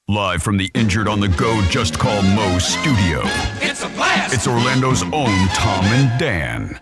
Live from the Injured on the Go Just Call Mo studio. It's a blast! It's Orlando's own Tom and Dan.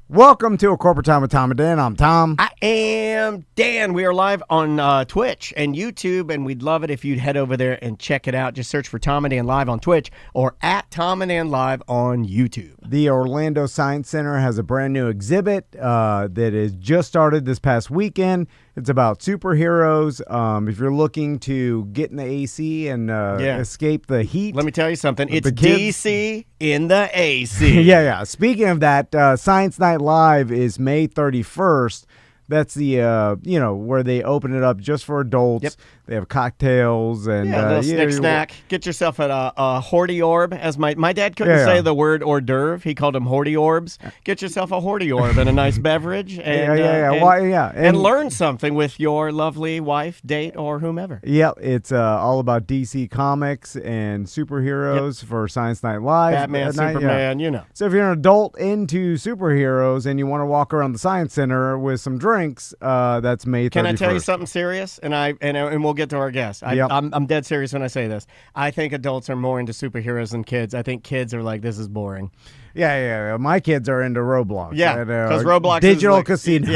Welcome to A Corporate Time with Tom and Dan. I'm Tom. I am Dan. We are live on Twitch and YouTube, and we'd love it if you'd head over there and check it out. Just search for Tom and Dan Live on Twitch or at Tom and Dan Live on YouTube. The Orlando Science Center has a brand new exhibit that has just started this past weekend. It's about superheroes. If you're looking to get in the AC and escape the heat. Let me tell you something. It's DC in the AC. Yeah. Speaking of that, Science Night Live is May 31st. That's the, where they open it up just for adults. Yep. They have cocktails and a little snack. Get yourself a horty orb. As my dad couldn't say the word hors d'oeuvre. He called them horty orbs. Get yourself a horty orb and a nice beverage. And, and learn something with your lovely wife, date, or whomever. Yeah, it's all about DC Comics and superheroes for Science Night Live. Batman, Superman, you know. So if you're an adult into superheroes and you want to walk around the Science Center with some drinks, that's May 31st. Can I tell you something serious? And we'll get to our guest. I'm dead serious when I say this. I think adults are more into superheroes than kids. I think kids are like, this is boring. Yeah. My kids are into Roblox. Yeah, because Roblox digital is casino.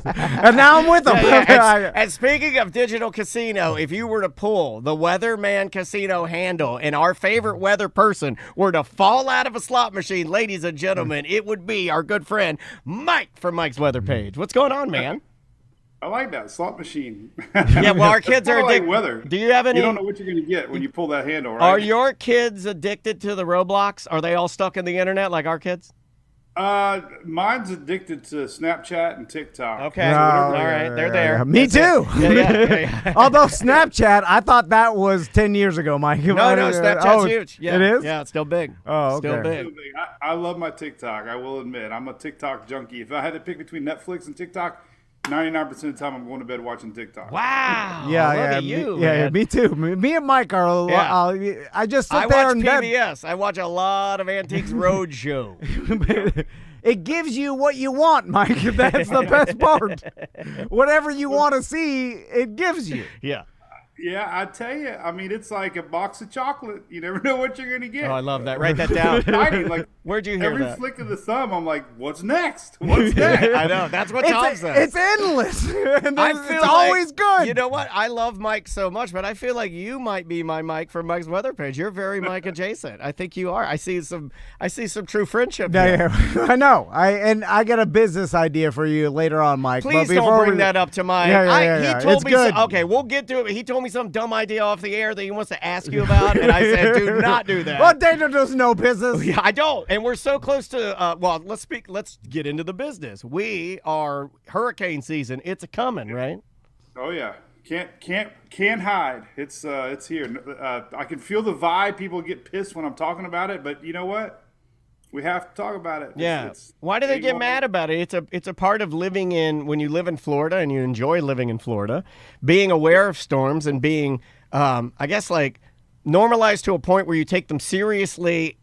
And now I'm with them. And speaking of digital casino, if you were to pull the Weatherman Casino handle and our favorite weather person were to fall out of a slot machine, ladies and gentlemen, it would be our good friend Mike from Mike's Weather Page. What's going on, man? I like that slot machine. Yeah, well, our kids are addicted. Like weather. Do you have any? You don't know what you're going to get when you pull that handle, right? Are your kids addicted to the Roblox? Are they all stuck in the internet like our kids? Mine's addicted to Snapchat and TikTok. Okay, all right, they're there. Me too. Yeah. Although Snapchat, I thought that was 10 years ago, Mike. No, Snapchat's huge. Yeah. It is? Yeah, it's still big. Oh, okay. Still big. I love my TikTok. I will admit, I'm a TikTok junkie. If I had to pick between Netflix and TikTok, 99% of the time I'm going to bed watching TikTok. Wow. Yeah, look yeah. at you, Me too. Me and Mike are. I just sit there watch and PBS. I watch a lot of Antiques Roadshow. It gives you what you want, Mike. That's the best part. Whatever you want to see, it gives you. Yeah. Yeah, I tell you, I mean, it's like a box of chocolate. You never know what you're going to get. Oh, I love that. Write that down. Like, where'd you hear every that? flick of the thumb, I'm like, what's next? What's next? I know. That's what Tom says. It's endless. It's like, always good. You know what? I love Mike so much, but I feel like you might be my Mike from Mike's Weather Page. You're very Mike adjacent. I think you are. I see some true friendship here. Yeah, I know. I got a business idea for you later on, Mike. Please don't bring that up to Mike. Yeah. He told it's me good. okay, we'll get to it. He told me some dumb idea off the air that he wants to ask you about, and I said, do not do that. Well, Dana does no business. Yeah, I don't. And we're so close to, let's get into the business. We are hurricane season. It's coming, right? Oh, yeah. Can't hide. It's here. I can feel the vibe. People get pissed when I'm talking about it, but you know what? We have to talk about it. Yeah. Why do they get mad about it? It's a part of living when you live in Florida and you enjoy living in Florida, being aware of storms and being, I guess, like normalized to a point where you take them seriously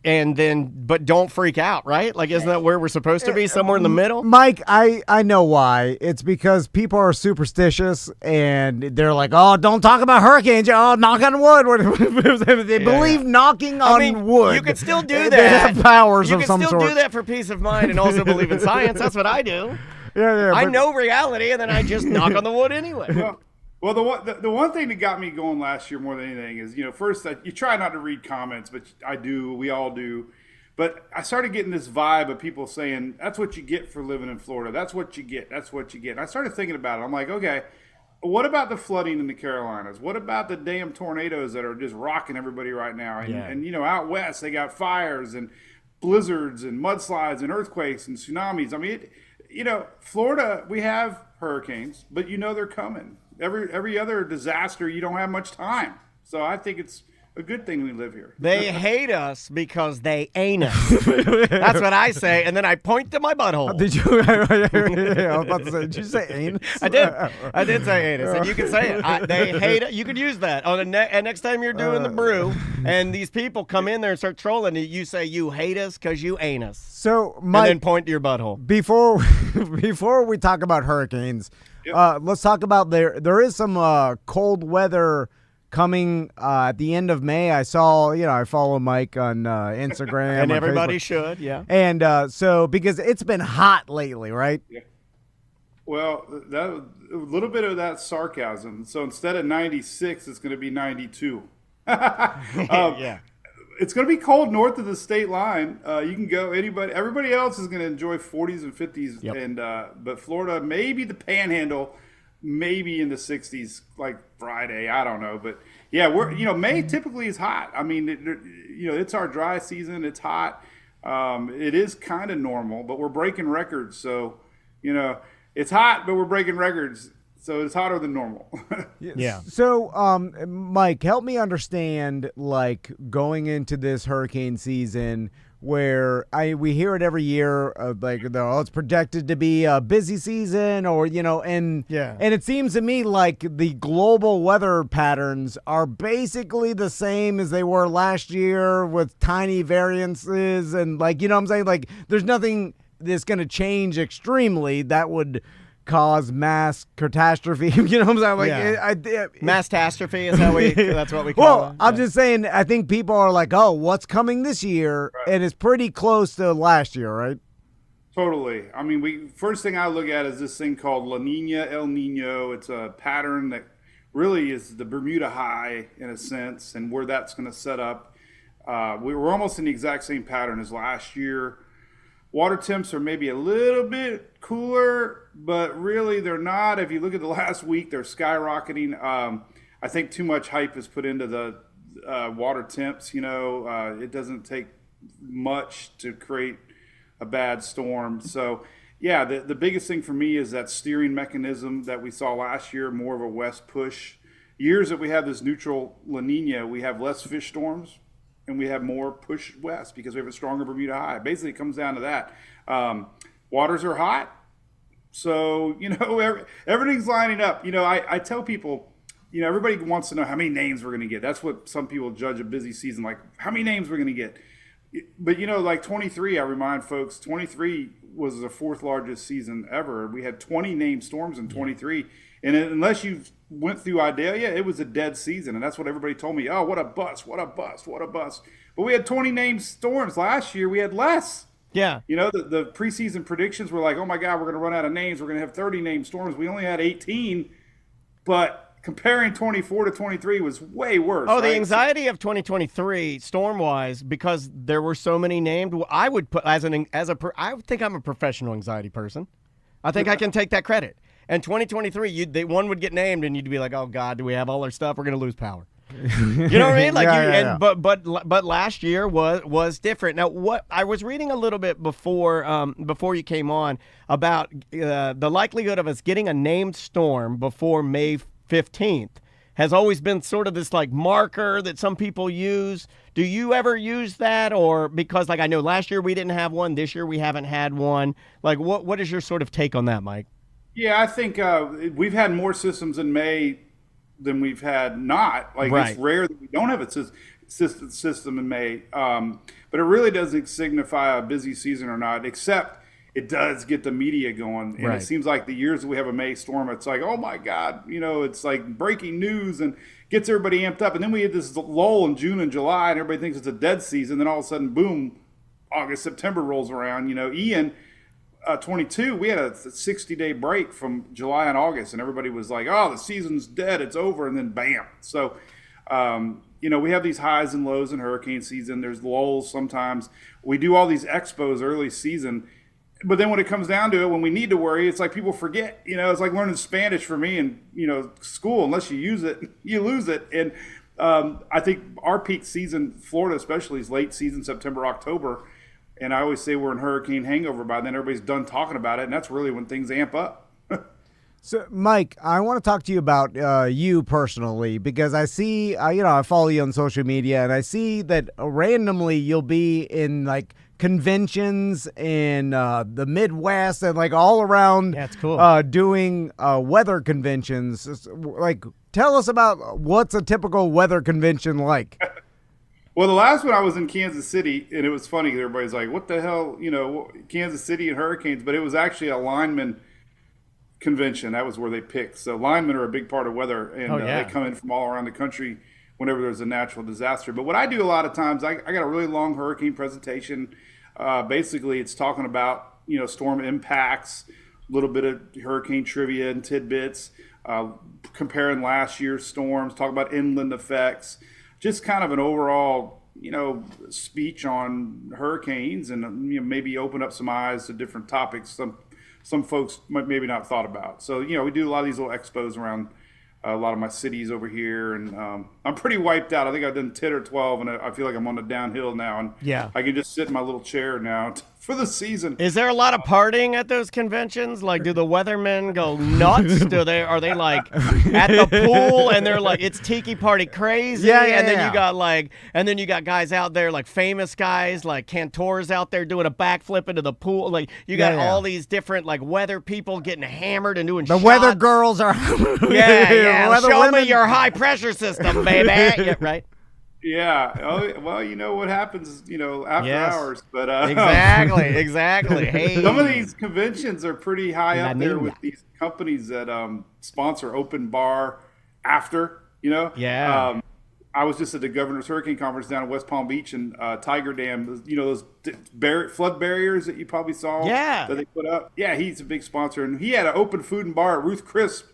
but don't freak out, right? Like, isn't that where we're supposed to be? Somewhere in the middle? Mike, I know why. It's because people are superstitious and they're like, oh, don't talk about hurricanes. Oh, knock on wood. They believe knocking on wood. You can still do that. They have powers of some sort. You can still do that for peace of mind and also believe in science. That's what I do. Yeah. I know reality, and then I just knock on the wood anyway. Well, the one thing that got me going last year more than anything is, first you try not to read comments, but I do. We all do. But I started getting this vibe of people saying, that's what you get for living in Florida. That's what you get. That's what you get. And I started thinking about it. I'm like, okay, what about the flooding in the Carolinas? What about the damn tornadoes that are just rocking everybody right now? And out west, they got fires and blizzards and mudslides and earthquakes and tsunamis. I mean, Florida, we have hurricanes, but they're coming. Every other disaster, you don't have much time. So I think it's a good thing we live here. They hate us because they ain't us. That's what I say, and then I point to my butthole. Did you? I was about to say, did you say anus? I did say anus, and you can say it. They hate it. You can use that on and next time you're doing the brew, and these people come in there and start trolling, you say you hate us because you ain't us. So, Mike, and then point to your butthole. Before we talk about hurricanes, Yep. Let's talk about there is some cold weather coming at the end of May. I saw, I follow Mike on Instagram. And on everybody Facebook. should, yeah. And so, because it's been hot lately, right? Yeah. Well, a little bit of that sarcasm. So instead of 96, it's going to be 92. Yeah. It's going to be cold north of the state line. You can go everybody else is going to enjoy 40s and 50s. Yep. And but Florida, maybe the Panhandle, maybe in the 60s, like Friday. I don't know, but yeah, May typically is hot. I mean, it's our dry season. It's hot. It is kind of normal, but we're breaking records. So, it's hot, but we're breaking records. So it's hotter than normal. Yeah. So, Mike, help me understand, like, going into this hurricane season where we hear it every year, it's projected to be a busy season, or, and it seems to me like the global weather patterns are basically the same as they were last year with tiny variances. And, like, what I'm saying? Like, there's nothing that's going to change extremely that would cause mass catastrophe. You know what I'm saying? Like, mass catastrophe is that's what we call it. I'm just saying, I think people are like, oh, what's coming this year? Right. And it's pretty close to last year, right? Totally. I mean, first thing I look at is this thing called La Nina, El Nino. It's a pattern that really is the Bermuda High in a sense, and where that's going to set up. We were almost in the exact same pattern as last year. Water temps are maybe a little bit cooler, but really they're not. If you look at the last week, they're skyrocketing. I think too much hype is put into the water temps. It doesn't take much to create a bad storm. So, yeah, the biggest thing for me is that steering mechanism that we saw last year, more of a west push. Years that we have this neutral La Nina, we have less fish storms, and we have more push west because we have a stronger Bermuda High. Basically, it comes down to that. Waters are hot, so everything's lining up. I tell people, everybody wants to know how many names we're going to get. That's what some people judge a busy season, like how many names we're going to get. But like 23, I remind folks, 23 was the fourth largest season ever. We had 20 named storms in 23, and unless you went through Idalia, it was a dead season, and that's what everybody told me. Oh, what a bust, what a bust, what a bust. But we had 20 named storms. Last year we had less. Yeah. The preseason predictions were like, oh my God, we're going to run out of names. We're going to have 30 named storms. We only had 18, but comparing 24 to 23 was way worse. Oh, right? the anxiety of 2023 storm-wise, because there were so many named. I would put I think I'm a professional anxiety person. I think I can take that credit. And 2023, one would get named, and you'd be like, "Oh God, do we have all our stuff? We're going to lose power." You know what I mean? Like, but last year was different. Now, what I was reading a little bit before you came on about the likelihood of us getting a named storm before May 15th has always been sort of this like marker that some people use. Do you ever use that, or because I know last year we didn't have one, this year we haven't had one? Like, what is your sort of take on that, Mike? Yeah, I think we've had more systems in May than we've had not. Like, right. It's rare that we don't have a system in May. But it really doesn't signify a busy season or not, except it does get the media going. And right. It seems like the years that we have a May storm, it's like, oh my God, it's like breaking news and gets everybody amped up. And then we had this lull in June and July, and everybody thinks it's a dead season. Then all of a sudden, boom, August, September rolls around. Ian, 22, we had a 60-day break from July and August, and everybody was like, oh, the season's dead, it's over, and then bam. So, we have these highs and lows in hurricane season. There's lulls sometimes. We do all these expos early season, but then when it comes down to it, when we need to worry, it's like people forget. It's like learning Spanish for me in school. Unless you use it, you lose it. And I think our peak season, Florida especially, is late season, September, October. And I always say we're in hurricane hangover by then. Everybody's done talking about it, and that's really when things amp up. So, Mike, I want to talk to you about you personally, because I see, I follow you on social media, and I see that randomly you'll be in like conventions in the Midwest and like all around. Yeah, it's cool. Doing weather conventions. Like, tell us about what's a typical weather convention like. Well, the last one I was in Kansas City, and it was funny because everybody's like, what the hell, Kansas City and hurricanes, but it was actually a lineman convention. That was where they picked. So linemen are a big part of weather, and they come in from all around the country whenever there's a natural disaster. But what I do a lot of times, I got a really long hurricane presentation. Basically, it's talking about, storm impacts, a little bit of hurricane trivia and tidbits, comparing last year's storms, talk about inland effects, just kind of an overall, speech on hurricanes, and maybe open up some eyes to different topics some folks might maybe not thought about. So, we do a lot of these little expos around a lot of my cities over here, and I'm pretty wiped out. I think I've done 10 or 12, and I feel like I'm on the downhill now, and I can just sit in my little chair now for the season. Is there a lot of partying at those conventions? Like, do the weathermen go nuts? Are they like at the pool and they're like, it's tiki party crazy? And then you got guys out there, like famous guys, like cantors out there doing a backflip into the pool. Like, you got all these different like weather people getting hammered and doing the shots. Weather girls are Show me your high pressure system, baby. Yeah, right. Yeah. Oh, well, what happens, after hours. But exactly. Hey, some of these conventions are pretty high up there with these companies that sponsor open bar after. Yeah. I was just at the Governor's Hurricane Conference down in West Palm Beach, and Tiger Dam. Those flood barriers that you probably saw. Yeah. That they put up. Yeah, he's a big sponsor, and he had an open food and bar at Ruth Crisp.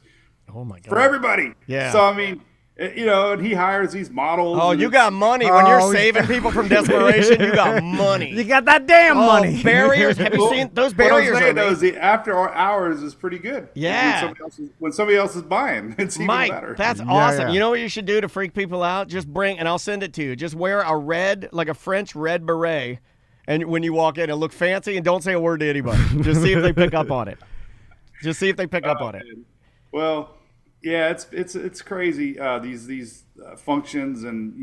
Oh my God. For everybody. Yeah. So I mean. And he hires these models. Oh, you got money. When you're saving people from desperation, you got money. You got that damn money. Barriers. Have you seen those barriers? What I'm saying, the after hours is pretty good. Yeah. When somebody else is buying, it's even better. That's awesome. Yeah. You know what you should do to freak people out? Just and I'll send it to you. Just wear a French red beret, and when you walk in, and look fancy, and don't say a word to anybody. Just see if they pick up on it. Well. Yeah, it's crazy, these functions, and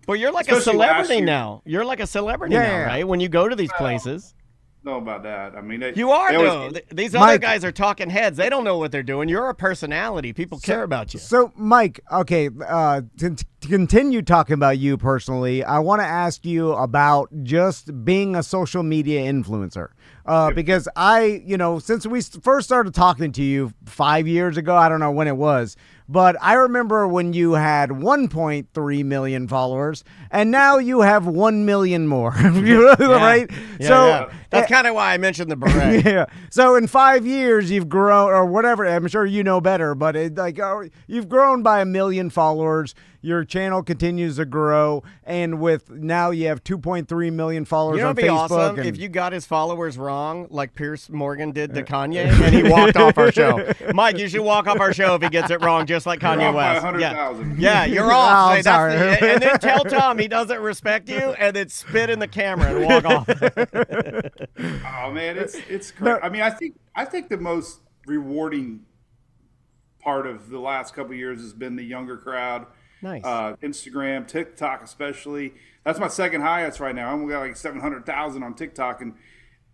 But you're like a celebrity now. You're like a celebrity now, right? When you go to these places. Know about that. I mean, you are though. These other guys are talking heads. They don't know what they're doing. You're a personality. People care about you. So, Mike, okay, to continue talking about you personally, I want to ask you about just being a social media influencer. Because since we first started talking to you 5 years ago, I don't know when it was, but I remember when you had 1.3 million followers, and now you have 1 million more, right? That's kind of why I mentioned the beret. Yeah. So in 5 years, you've grown, or whatever. I'm sure you know better, but you've grown by 1 million followers. Your channel continues to grow, and now you have 2.3 million followers on Facebook. You know, it'd be awesome if you got his followers wrong, like Pierce Morgan did to Kanye, and he walked off our show. Mike, you should walk off our show if he gets it wrong, just like Kanye West. 100,000. Yeah, you're off. Oh, sorry. And then tell Tom he doesn't respect you, and then spit in the camera and walk off. Oh man, it's crazy. I mean, I think the most rewarding part of the last couple of years has been the younger crowd. Nice. Instagram, TikTok especially. That's my second highest right now. I'm got like 700,000 on TikTok, and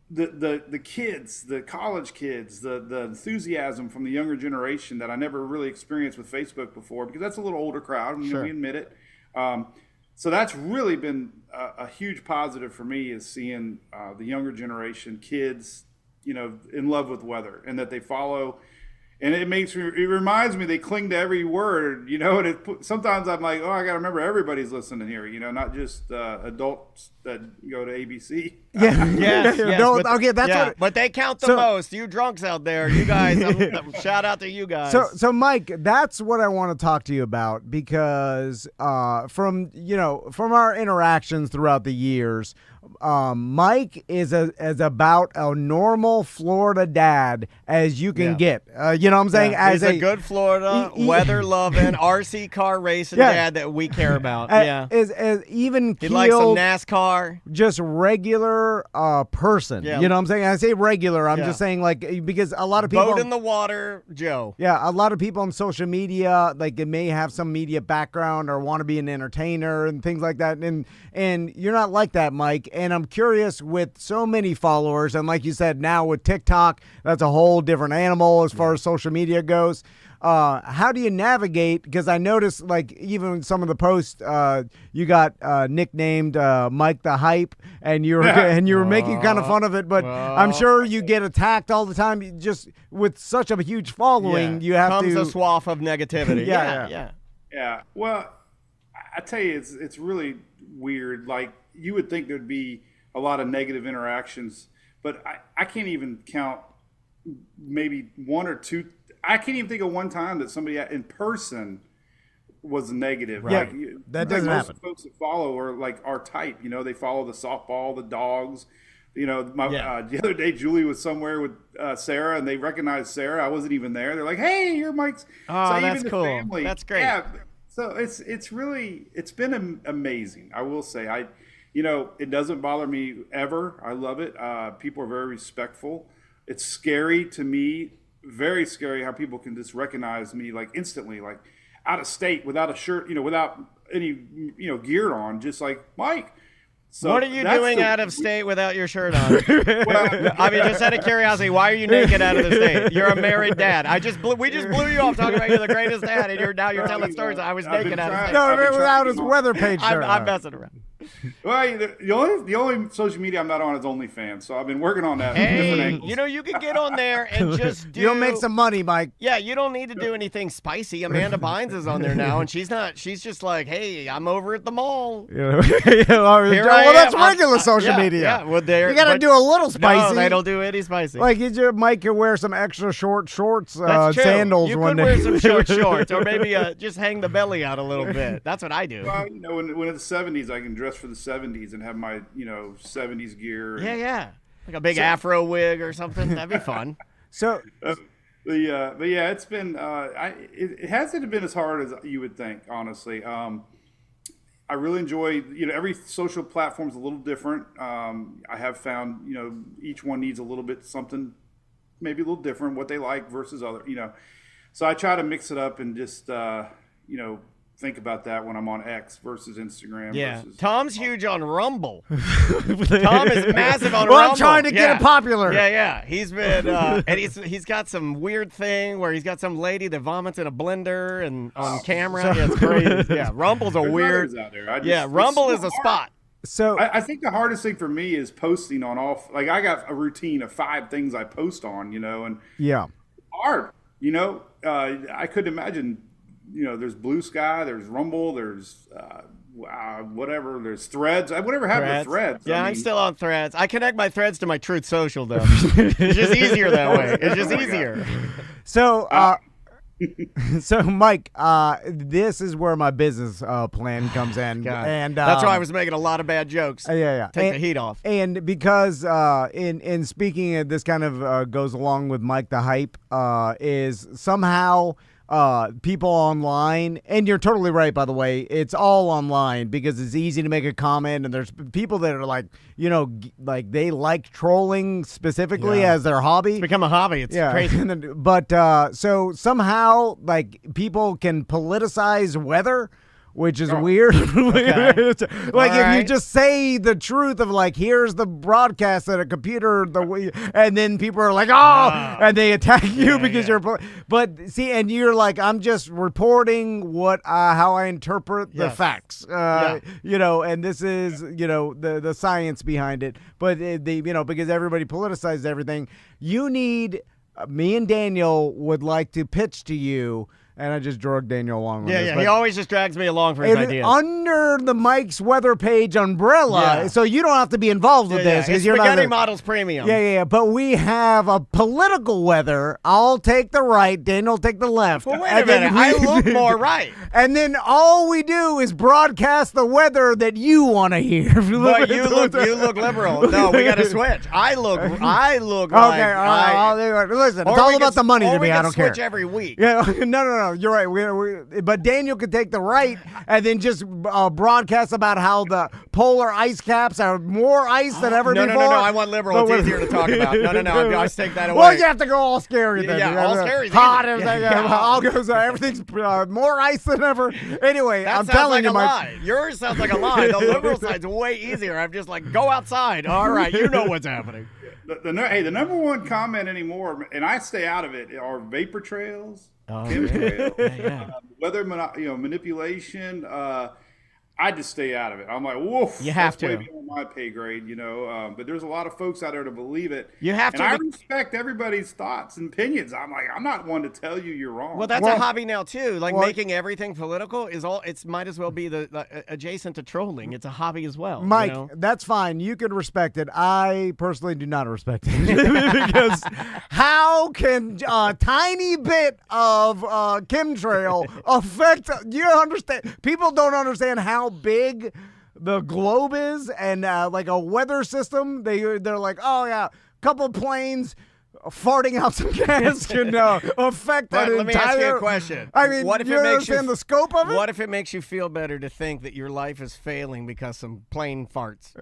the kids, the college kids, the enthusiasm from the younger generation that I never really experienced with Facebook before, because that's a little older crowd. We admit it. So that's really been a huge positive for me, is seeing the younger generation, kids, in love with weather, and that they follow. And it reminds me, they cling to every word, and sometimes I'm like, I got to remember everybody's listening here, not just adults that go to ABC. But they count the most. You drunks out there, you guys, shout out to you guys. So Mike, that's what I want to talk to you about, because from our interactions throughout the years, Mike is as about a normal Florida dad as you can get. You know what I'm saying? He's a good Florida, weather-loving, RC car racing dad that we care about. As even he likes some NASCAR. Just regular person. Yeah. You know what I'm saying? I say regular. I'm just saying, because a lot of people... Boat in the water, Joe. Yeah, a lot of people on social media, they may have some media background or want to be an entertainer and things like that. And you're not like that, Mike. And I'm curious, with so many followers, and like you said, now with TikTok, that's a whole different animal as far as social media goes. how do you navigate? Because I noticed, like, even some of the posts, you got nicknamed Mike the Hype, and you were making kind of fun of it. But I'm sure you get attacked all the time. You just with such a huge following, you have comes to a swath of negativity. Yeah. Well, I tell you, it's really weird. Like, you would think there'd be a lot of negative interactions, but I can't even count maybe one or two. I can't even think of one time that somebody in person was negative. Right. Like, that doesn't most happen. Folks that follow are like our type. You know, they follow the softball, the dogs. You know, the other day Julie was somewhere with Sarah, and they recognized Sarah. I wasn't even there. They're like, "Hey, you're Mike's." Oh, so that's even cool. Family, that's great. Yeah. So it's been amazing. I will say, it doesn't bother me ever. I love it. People are very respectful. It's scary to me, very scary how people can just recognize me like instantly, like out of state, without a shirt, without any, gear on, just like Mike. So what are you doing out of state without your shirt on? I mean, just out of curiosity, why are you naked out of the state? You're a married dad. We just blew you off talking about you're the greatest dad, and you're telling stories. I was naked out of state. No, without his weather page shirt. I'm messing around. Well, the only social media I'm not on is OnlyFans, so I've been working on that. Hey, you can get on there and just do. You'll make some money, Mike. Yeah, you don't need to do anything spicy. Amanda Bynes is on there now, and she's not. She's just like, hey, I'm over at the mall. That's regular social media. Yeah, well, you got to do a little spicy. No, they don't do any spicy. Like Mike could wear some extra short shorts, sandals. You one could day. wear some short shorts, or maybe just hang the belly out a little bit. That's what I do. Well, when it's the 70s, I can dress for the 70s and have my 70s gear. Yeah, like a big afro wig or something. That'd be fun. So. But yeah, it's been. It hasn't been as hard as you would think, honestly. I really enjoy. Every social platform is a little different. I have found, each one needs a little bit something, maybe a little different, what they like versus other. So I try to mix it up and just, think about that when I'm on X versus Instagram. Yeah, versus, Tom's huge on Rumble. Tom is massive on Rumble. Well, I'm trying to get it popular. Yeah. He's been, and he's got some weird thing where he's got some lady that vomits in a blender and on camera. Yeah, it's crazy. Yeah, Rumble's a weird. Out there. Rumble is a spot. So I think the hardest thing for me is posting on all. Like, I got a routine of 5 things I post on. And hard. I couldn't imagine. There's Blue Sky, there's Rumble, there's whatever, there's Threads. Whatever happened to Threads? Yeah, I'm still on Threads. I connect my Threads to my Truth Social, though. It's just easier that way. It's just easier. So, so Mike, this is where my business plan comes in, and that's why I was making a lot of bad jokes. Take the heat off. And because in speaking, this kind of goes along with Mike the Hype, is somehow. People online, and you're totally right, by the way, it's all online because it's easy to make a comment, and there's people that are like, like they like trolling specifically as their hobby. It's become a hobby. It's crazy. But so somehow, like, people can politicize weather, which is weird. Like, if you just say the truth of, like, here's the broadcast at a computer, and then people are like, and they attack you because you're. But see, and you're like, I'm just reporting how I interpret the facts. And this is the science behind it. But because everybody politicizes everything, you need. Me and Daniel would like to pitch to you. And I just drug Daniel along with this. Yeah, he always just drags me along for his ideas. Under the Mike's Weather Page umbrella, so you don't have to be involved with this. It's Spaghetti Models Premium. Yeah. But we have a political weather. I'll take the right, Daniel will take the left. Well, wait a minute. I look more right. And then all we do is broadcast the weather that you want to hear. But you look liberal. No, we got to switch. I look okay, like... Listen, it's all about the money to me. I don't care. Switch every week. Yeah, no. You're right. But Daniel could take the right and then just broadcast about how the polar ice caps are more ice than ever before. No. I want liberal. It's easier to talk about. No. I take that away. Well, you have to go all scary then. Yeah, all scary. Hot. I'll go. So everything's more ice than ever. Anyway, that I'm telling you, lie. Yours sounds like a lie. The liberal side's way easier. I'm just like, go outside. All right, you know what's happening. The number one comment anymore, and I stay out of it, are vapor trails. chemtrails, yeah. weather manipulation. I just stay out of it. I'm like, woof. You have that's way to. beyond my pay grade, But there's a lot of folks out there to believe it. You have and to. I respect everybody's thoughts and opinions. I'm like, I'm not one to tell you you're wrong. Well, that's a hobby now too. Like making everything political is all. It's might as well be the adjacent to trolling. It's a hobby as well. Mike, that's fine. You can respect it. I personally do not respect it because how can a tiny bit of chemtrail affect? Do you understand? People don't understand how big the globe is, and like a weather system. They're like, oh yeah, couple planes farting out some gas can affect that entire. Let me ask you a question. I mean, what if you it makes understand the scope of it? What if it makes you feel better to think that your life is failing because some plane farts?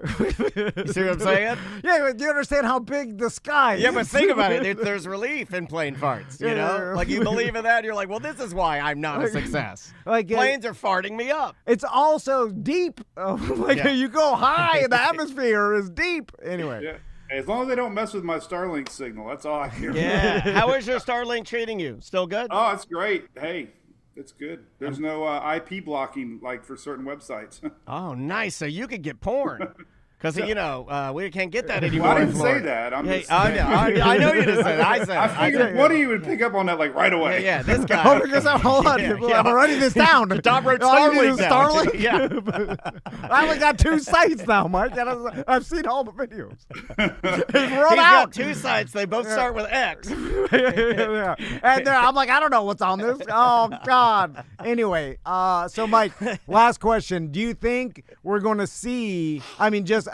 You see what I'm saying? Yeah, but do you understand how big the sky is? Yeah, but think about it. There's relief in plane farts. You know, like you believe in that. You're like, well, this is why I'm not a success. Like planes are farting me up. It's also deep. You go high, and the atmosphere is deep. Anyway. Yeah. As long as they don't mess with my Starlink signal, that's all I care about. Yeah. How is your Starlink treating you? Still good? Oh, it's great. Hey, it's good. There's no IP blocking like for certain websites. Oh, nice. So you could get porn. Because, we can't get that anymore. Well, I didn't say that. I'm just I know you didn't say that. I said I figured one of you would pick up on that like right away. Yeah, this guy. Hold on. I'm writing this down. Tom wrote Starlink. Starlink down. Yeah. I only got 2 sites now, Mike. I've seen all the videos. He's got 2 sites. They both start with X. Yeah. And I'm like, I don't know what's on this. Oh, God. Anyway, so Mike, last question. Do you think we're going to see,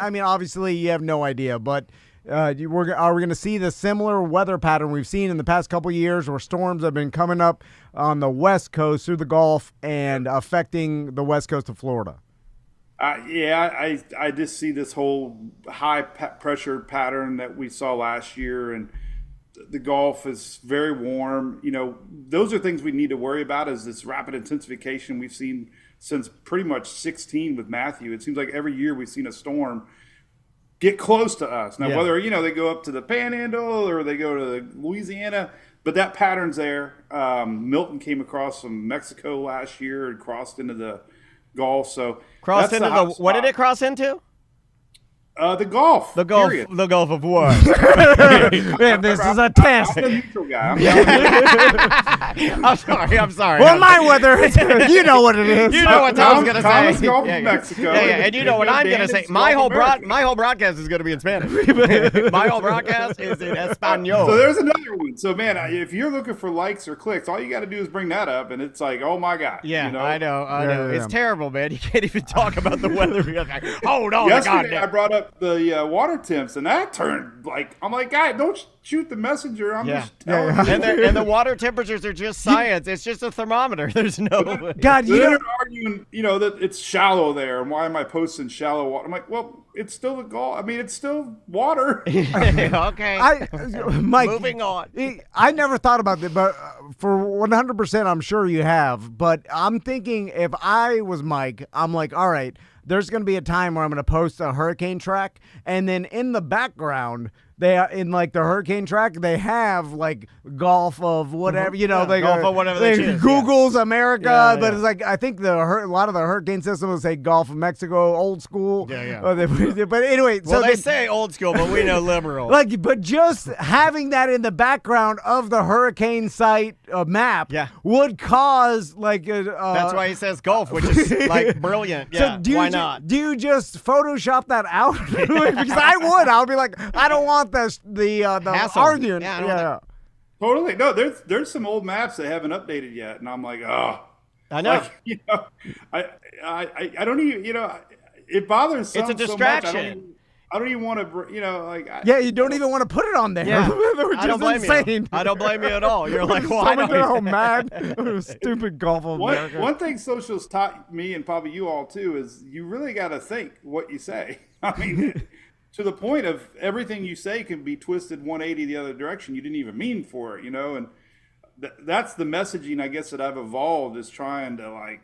obviously you have no idea, but are we going to see the similar weather pattern we've seen in the past couple years where storms have been coming up on the West Coast through the Gulf and affecting the West Coast of Florida? I just see this whole high pressure pattern that we saw last year, and the Gulf is very warm. Those are things we need to worry about, is this rapid intensification we've seen since pretty much 16 with Matthew. It seems like every year we've seen a storm get close to us. Now, whether, they go up to the Panhandle or they go to Louisiana, but that pattern's there. Milton came across from Mexico last year and crossed into the Gulf. So crossed into what did it cross into? The Gulf. The Gulf. Period. The Gulf of War. Man, this is a test. I'm the neutral guy. I'm sorry. Well, my weather, you know what it is. You know what Tom's going to say. Thomas Gulf of Mexico. Yeah, and you know what I'm going to say. My whole broadcast is going to be in Spanish. My whole broadcast is in Espanol. So there's another one. So, man, if you're looking for likes or clicks, all you got to do is bring that up, and it's like, oh, my God. Yeah, I know. Yeah. It's terrible, man. You can't even talk about the weather. Hold on. Yesterday, I brought up the water temps, and that turned I'm like, guy, don't shoot the messenger. I'm just telling you. And the water temperatures are just science. It's just a thermometer. There's no. God, they're arguing, that it's shallow there, and why am I posting shallow water? I'm like, well, it's still the Gulf. It's still water. Okay. Mike, moving on. I never thought about that, but for 100%, I'm sure you have. But I'm thinking, if I was Mike, I'm like, all right, there's going to be a time where I'm going to post a hurricane track, and then in the background, in like the hurricane track, they have like Gulf of whatever, Gulf of whatever they choose. Google's America, but yeah. it's like I think a lot of the hurricane system will say Gulf of Mexico, old school. Yeah. But anyway, well, they say old school, but we know liberal. But just having that in the background of the hurricane site map would cause that's why he says Gulf, which is like brilliant. Yeah, so why not? Do you just Photoshop that out? Because I would. I would be like, I don't want the hassle. argument. Yeah. Totally. No, there's some old maps that haven't updated yet, and I'm like, oh. I know. I don't even, it bothers some It's a distraction. so much. I don't even want to, you don't even want to put it on there. Yeah. Which I don't blame insane. you. I don't blame you at all. You're like, well, I They're all don't. mad. Stupid Gulf of America. One thing socials taught me, and probably you all too, is you really got to think what you say. To the point of everything you say can be twisted 180 the other direction. You didn't even mean for it, and that's the messaging, I guess, that I've evolved, is trying to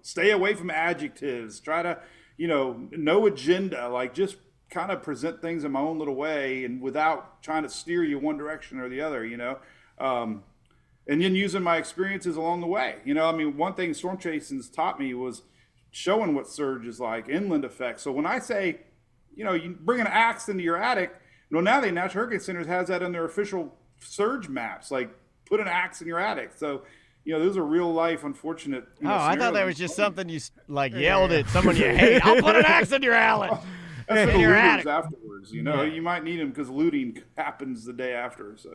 stay away from adjectives, try to, no agenda, just kind of present things in my own little way and without trying to steer you one direction or the other, and then using my experiences along the way. I mean, one thing storm chasing's taught me was showing what surge is like, inland effects. So when I say, you bring an axe into your attic, now the National Hurricane Center has that on their official surge maps, like put an axe in your attic. So, those are real life, unfortunate. I thought that was just something you yelled at someone you hate. I'll put an axe in your attic. That's in your attic afterwards. You might need them because looting happens the day after. So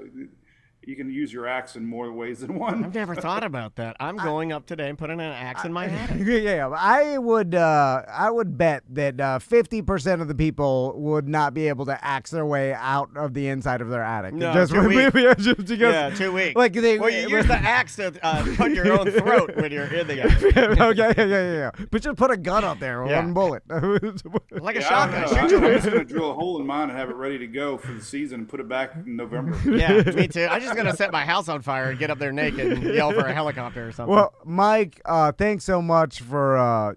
you can use your axe in more ways than one. I've never thought about that. I'm going up today and putting an axe in my attic. Yeah, I would bet that 50% of the people would not be able to axe their way out of the inside of their attic. No, just 2 weeks. Just because, 2 weeks. Like you use the axe to cut your own throat when you're in the attic. Okay, yeah. But just put a gun up there with one bullet. Like a shotgun. I'm just going to drill a hole in mine and have it ready to go for the season and put it back in November. Yeah, me too. I'm just going to set my house on fire and get up there naked and yell for a helicopter or something. Well, Mike, thanks so much for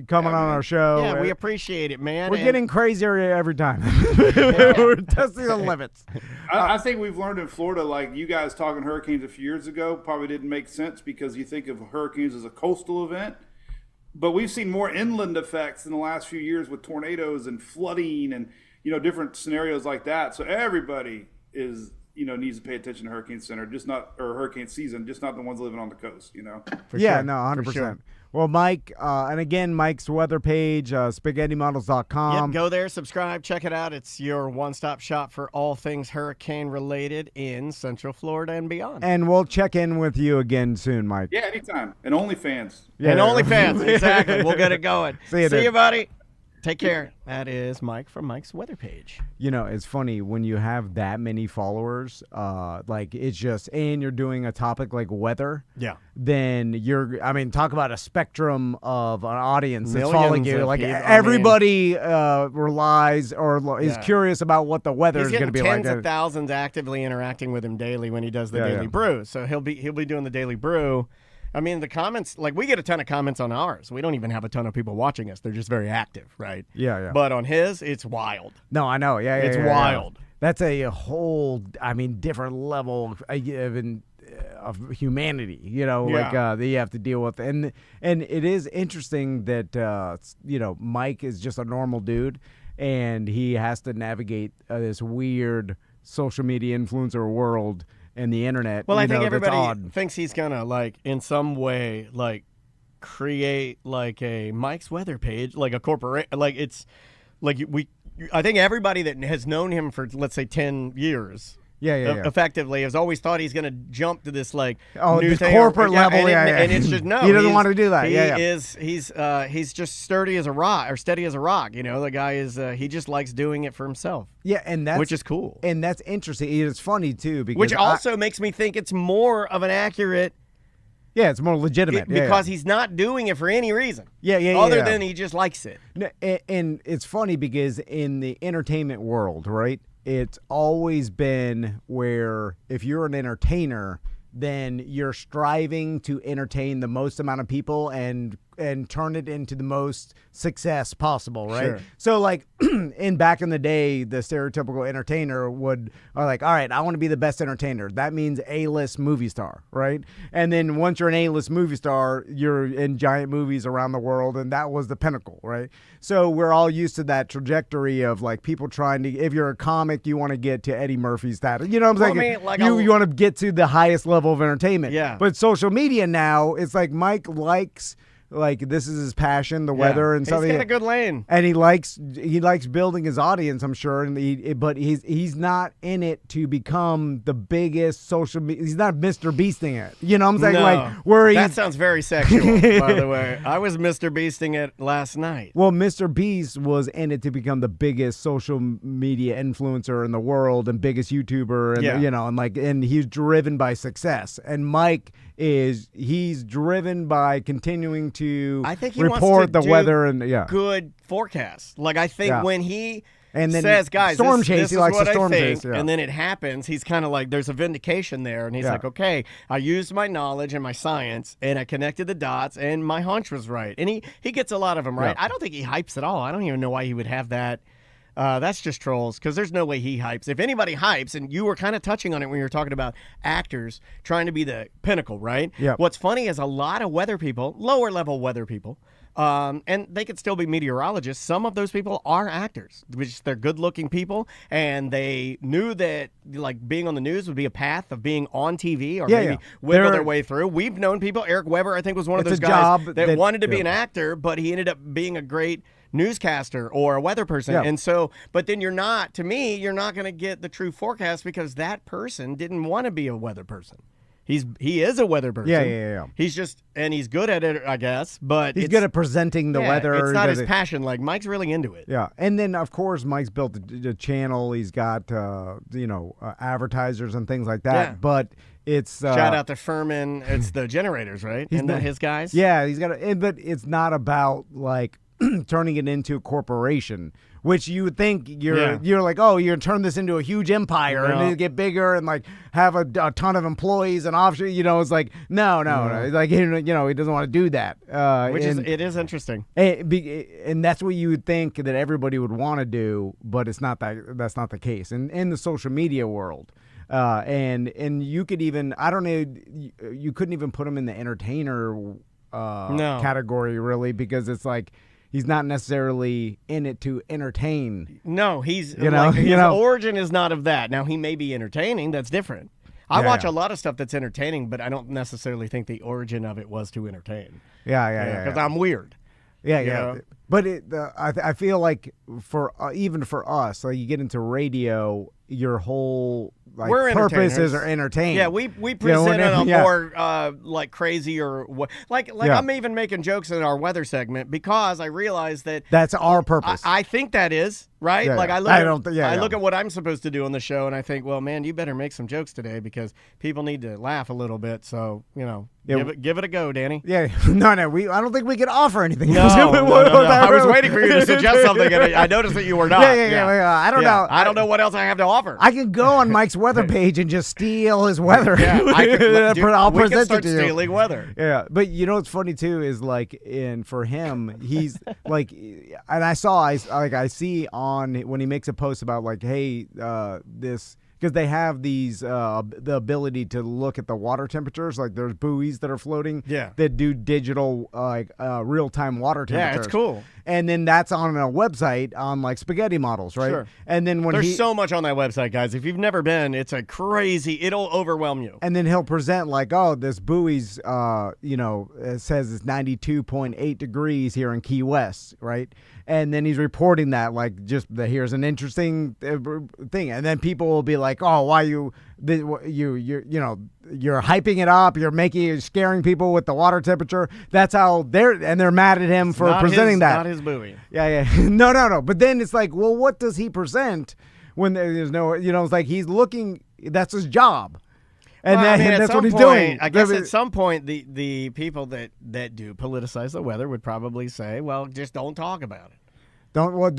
coming on our show. Yeah, we appreciate it, man. We're getting crazier every time. We're testing the limits. I think we've learned in Florida, like you guys talking hurricanes a few years ago probably didn't make sense because you think of hurricanes as a coastal event. But we've seen more inland effects in the last few years with tornadoes and flooding and, different scenarios like that. So everybody is needs to pay attention to Hurricane Center, or hurricane season, just not the ones living on the coast, For sure. No, 100%. Sure. Well, Mike, and again, Mike's weather page, spaghettimodels.com. Yep, go there, subscribe, check it out. It's your one-stop shop for all things hurricane-related in Central Florida and beyond. And we'll check in with you again soon, Mike. Yeah, anytime. And OnlyFans. Yeah, and OnlyFans, exactly. We'll get it going. See you, buddy. Take care. That is Mike from Mike's weather page. It's funny when you have that many followers, it's just, and you're doing a topic like weather. Yeah. Then talk about a spectrum of an audience that's Millions following you. of Like people. everybody relies or is curious about what the weather is going to be like. He's getting tens of thousands actively interacting with him daily when he does the Daily Brew. So he'll be doing the Daily Brew. I mean, the comments, we get a ton of comments on ours. We don't even have a ton of people watching us. They're just very active, right? Yeah. But on his, it's wild. No, I know. Yeah, it's wild. Yeah. That's a whole, different level of humanity, that you have to deal with. And it is interesting that, Mike is just a normal dude, and he has to navigate this weird social media influencer world and the internet. Well, I think everybody thinks he's gonna in some way create a Mike's weather page, like a corporate, I think everybody that has known him for, let's say, 10 years. Yeah. Effectively, has always thought he's going to jump to this new this thing corporate level. And it's just no. He doesn't want to do that. He's just sturdy as a rock, or steady as a rock. The guy is he just likes doing it for himself. Yeah, and which is cool. And that's interesting. It's funny too because which also makes me think it's more of an accurate. Yeah, it's more legitimate because he's not doing it for any reason. Other than he just likes it. No, and it's funny because in the entertainment world, right? It's always been where if you're an entertainer, then you're striving to entertain the most amount of people and turn it into the most success possible, right? Sure. So back in the day, the stereotypical entertainer are like, all right, I want to be the best entertainer. That means A-list movie star, right? And then once you're an A-list movie star, you're in giant movies around the world, and that was the pinnacle, right? So we're all used to that trajectory of people trying to, if you're a comic, you want to get to Eddie Murphy's status. You know what I'm saying? You want to get to the highest level of entertainment. Yeah. But social media now, it's like Mike likes this is his passion, the weather and stuff. He's got a good lane, and he likes building his audience, I'm sure. And but he's not in it to become the biggest social media. He's not Mr. Beasting it. You know what I'm saying? No. That sounds very sexual, by the way. I was Mr. Beasting it last night. Well, Mr. Beast was in it to become the biggest social media influencer in the world and biggest YouTuber, and and he's driven by success. And Mike he's driven by continuing to report the weather and good forecasts. I think when he then says, guys, storm this chase, is he likes what to storm I think, chase, yeah. and then it happens, he's kind of there's a vindication there, and he's like, okay, I used my knowledge and my science, and I connected the dots, and my hunch was right. And he gets a lot of them right. I don't think he hypes at all. I don't even know why he would have that That's just trolls, because there's no way he hypes. If anybody hypes, and you were kind of touching on it when you were talking about actors trying to be the pinnacle, right? Yeah. What's funny is a lot of weather people, lower level weather people, and they could still be meteorologists. Some of those people are actors, which they're good-looking people, and they knew that like being on the news would be a path of being on TV or maybe wiggle their way through. We've known people. Eric Weber, I think, was one of those guys that wanted to be an actor, but he ended up being a great newscaster or a weather person. And so, but then you're not going to get the true forecast because that person didn't want to be a weather person. He is a weather person. Yeah. He's just, and he's good at it, I guess, but he's good at presenting the weather. It's not his passion. Like, Mike's really into it. Yeah. And then, of course, Mike's built a channel. He's got, advertisers and things like that. Yeah. But it's... Shout out to Furman. It's the generators, right? Isn't that his guys? Yeah, he's got but it's not about, like, turning it into a corporation, which you would think you're like, oh, you're turn this into a huge empire and it'll get bigger and like have a ton of employees and offshore. It's like no. Like he doesn't want to do that. It is interesting. And that's what you would think that everybody would want to do, but it's not that. That's not the case. And in the social media world. And you could even, I don't know, you couldn't even put him in the entertainer category really, because it's like he's not necessarily in it to entertain. No, his origin is not of that. Now, he may be entertaining. That's different. I watch a lot of stuff that's entertaining, but I don't necessarily think the origin of it was to entertain. Because I'm weird. Yeah. But I feel like even for us, like you get into radio, your whole purposes are entertaining. Yeah, we present in a more like crazy or what. Like I'm even making jokes in our weather segment because I realize that's our purpose. I think that is right. I look at what I'm supposed to do on the show, and I think, well, man, you better make some jokes today because people need to laugh a little bit. So give it a go, Danny. Yeah, no, I don't think we can offer anything. No. I was waiting for you to suggest something, and I noticed that you were not. Yeah. I don't know. I don't know what else I have to offer. I can go on Mike's weather page and just steal his weather. I'll present can start it to you. stealing weather. Yeah, but what's funny too is like, for him, he's like, and I see on when he makes a post about like, hey, this. Because they have these, the ability to look at the water temperatures. Like there's buoys that are floating that do digital, real-time water temperatures. Yeah, it's cool. And then that's on a website on like spaghetti models, right? Sure. And then there's so much on that website, guys. If you've never been, it's a crazy. It'll overwhelm you. And then he'll present like, oh, this buoy's, it says it's 92.8 degrees here in Key West, right? And then he's reporting that like just here's an interesting thing, and then people will be like, "Oh, why you're hyping it up, you're scaring people with the water temperature." That's how they're mad at him for presenting that. Not his buoy. Yeah. No. But then it's like, well, what does he present when there's no? It's like he's looking. That's his job. And that's what he's doing. I guess at some point, the people that do politicize the weather would probably say, "Well, just don't talk about it." Only Aren't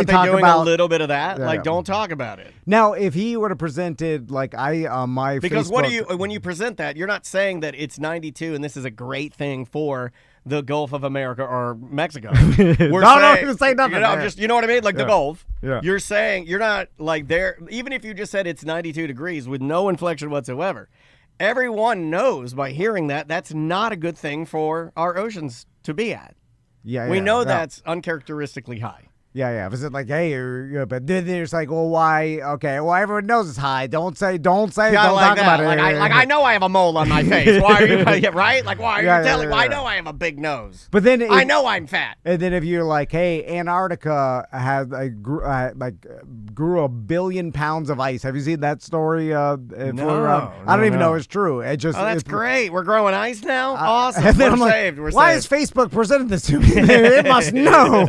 they talk doing about a little bit of that? Don't talk about it. Now, if he would have presented like my because Facebook, when you present that, you're not saying that it's 92 and this is a great thing for the Gulf of America or Mexico. Don't even say nothing. You know what I mean? Like the Gulf. Yeah. You're saying you're not like there. Even if you just said it's 92 degrees with no inflection whatsoever, everyone knows by hearing that that's not a good thing for our oceans to be at. We know that's uncharacteristically high. Yeah. Was it like, hey, but then there's like, well, why? Okay, well, everyone knows it's high. Don't talk about it. I know I have a mole on my face. Why are you right? Like, why are you telling? Well, I know I have a big nose. But then I know I'm fat. And then if you're like, hey, Antarctica grew 1 billion pounds of ice. Have you seen that story? No, I don't even know it's true. That's great. We're growing ice now. Awesome. And then We're I'm like, saved. Why is Facebook presenting this to me? It must know.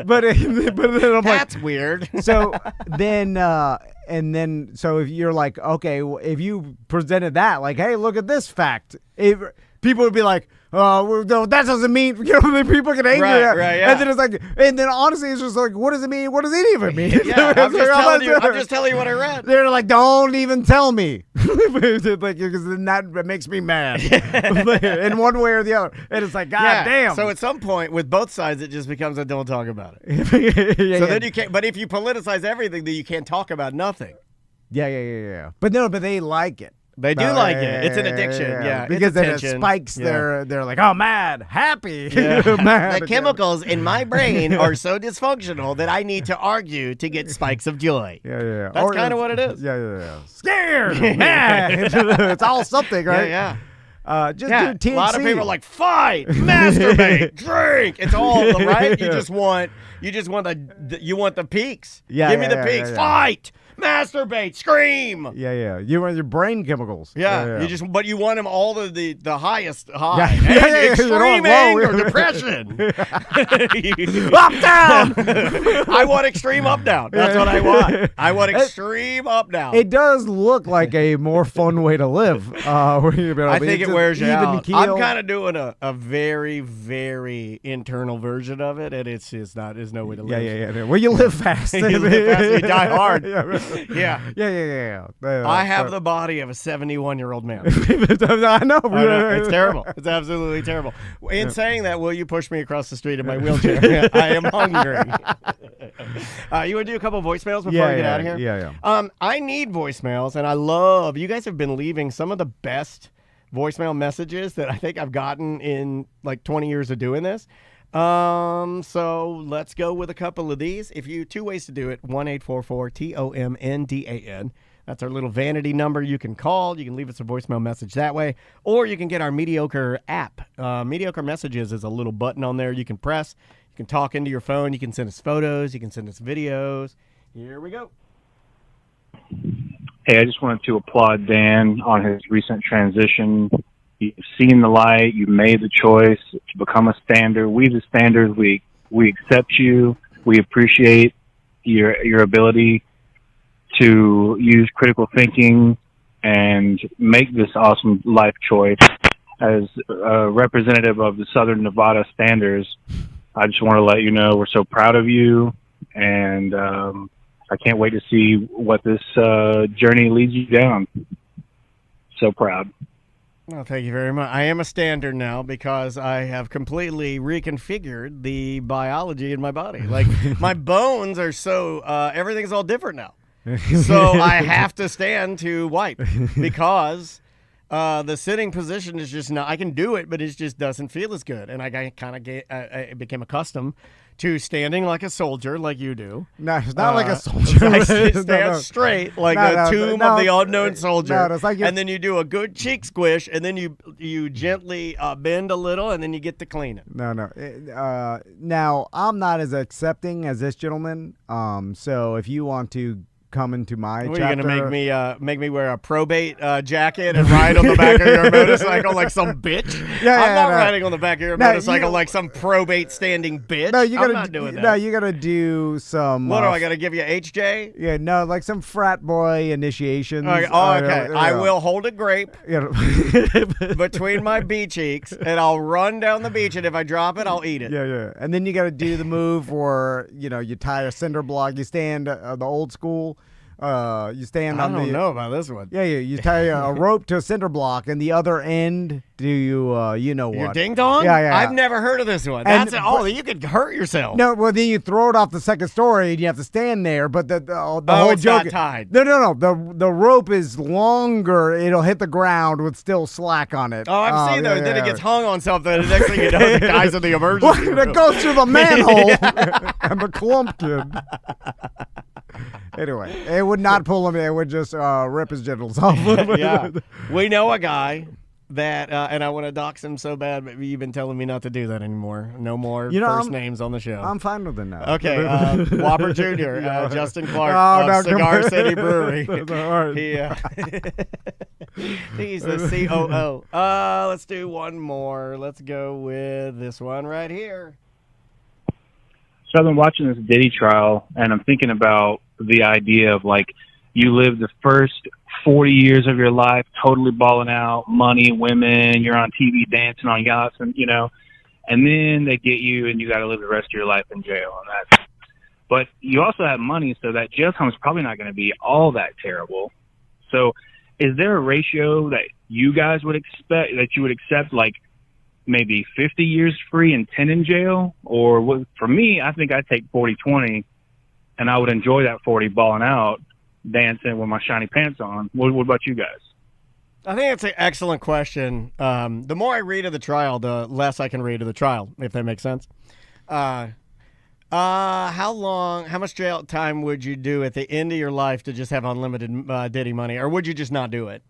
But then I'm that's weird. So then, so if you're like, okay, if you presented that, like, hey, look at this fact. But people would be like, well, no, that doesn't mean, people get angry. Right, yeah. And then it's like, and then honestly, it's just like, what does it mean? What does any of it mean? Yeah, I'm just telling you what I read. They're like, don't even tell me. Because then that makes me mad in one way or the other. And it's like, God damn. So at some point, with both sides, it just becomes a don't talk about it. Then you can't, but if you politicize everything, then you can't talk about nothing. Yeah. But they like it. They do like it. It's an addiction. Yeah. Because then it spikes they're like, oh, mad, happy. Mad. The chemicals in my brain are so dysfunctional that I need to argue to get spikes of joy. Yeah. That's kind of what it is. Yeah. Scared, mad. It's all something, right? Yeah. Do THC. A lot of people are like, fight, masturbate, drink. It's all right. You just want the peaks. Yeah, Give me the peaks. Yeah. Fight. Masturbate, scream. Yeah. You want your brain chemicals. Yeah. But you want them all the highest high. Yeah. Extreme anger, depression. Up down. I want extreme up down. That's what I want. I want extreme up down. It does look like a more fun way to live. I think it wears you out. Keel. I'm kind of doing a very, very internal version of it, and it's not. There's no way to live. Yeah. Well, you live fast. You live fast, you die hard. Yeah. I have the body of a 71-year-old man. I know. It's terrible. It's absolutely terrible. In saying that, will you push me across the street in my wheelchair? I am hungry. You want to do a couple voicemails before we get out of here? Yeah. I need voicemails, and I love, you guys have been leaving some of the best voicemail messages that I think I've gotten in like 20 years of doing this. So let's go with a couple of these. Two ways to do it. 1-844-TOMNDAN. That's our little vanity number you can call. You can leave us a voicemail message that way, or you can get our Mediocre app. Mediocre Messages is a little button on there you can press. You can talk into your phone. You can send us photos. You can send us videos. Here we go. Hey, I just wanted to applaud Dan on his recent transition. You've seen the light. You made the choice to become a stander. We, the standers, we accept you. We appreciate your ability to use critical thinking and make this awesome life choice. As a representative of the Southern Nevada Standers, I just want to let you know we're so proud of you, and I can't wait to see what this journey leads you down. So proud. Well, thank you very much. I am a stander now because I have completely reconfigured the biology in my body. Like, my bones are so, everything's all different now. So I have to stand to wipe because the sitting position is just not, I can do it, but it just doesn't feel as good. And I kind of I became accustomed to standing like a soldier, like you do. No, it's not like a soldier. I stand straight like the tomb of the unknown soldier. No, it's like and then you do a good cheek squish, and then you gently bend a little, and then you get to clean it. No. Now, I'm not as accepting as this gentleman. So if you want to come into my What, chapter. Are you gonna make me wear a probate jacket and ride on the back of your motorcycle like some bitch? I'm not riding on the back of your motorcycle like some probate standing bitch. No, I'm not doing that. No, you gotta do some. What do I gotta give you, HJ? Yeah, no, like some frat boy initiations. Okay. I will hold a grape between my bee cheeks, and I'll run down the beach, and if I drop it, I'll eat it. Yeah. And then you gotta do the move where you tie a cinder block. You stand the old school. You stand on the. I don't know about this one. Yeah. You tie a rope to a cinder block, and the other end, do you know what? Your ding dong? Yeah. I've never heard of this one. You could hurt yourself. No, well then you throw it off the second story, and you have to stand there. But the whole it's joke. Not tied. No. The rope is longer. It'll hit the ground with still slack on it. Oh, I've seen those. Then it gets hung on something. And the next thing you know, the guys in the emergency room. It goes through the manhole and the clump kid. Anyway, it would not pull him. It would just rip his genitals off. Yeah. We know a guy that, and I want to dox him so bad, but you've been telling me not to do that anymore. No more first names on the show. I'm fine with it now. Okay. Whopper Jr., Justin Clark of Cigar City Brewery. He's the COO. Let's do one more. Let's go with this one right here. So I've been watching this Diddy trial, and I'm thinking about the idea of, like, you live the first 40 years of your life totally balling out, money, women, you're on TV dancing on yachts, and and then they get you and you got to live the rest of your life in jail. But you also have money, so that jail time is probably not going to be all that terrible. So is there a ratio that you guys would expect, that you would accept, like maybe 50 years free and 10 in jail? Or what, for me, I think I'd take 40-20, and I would enjoy that 40 balling out, dancing with my shiny pants on. What about you guys? I think it's an excellent question. The more I read of the trial, the less I can read of the trial, if that makes sense. How much jail time would you do at the end of your life to just have unlimited Diddy money, or would you just not do it?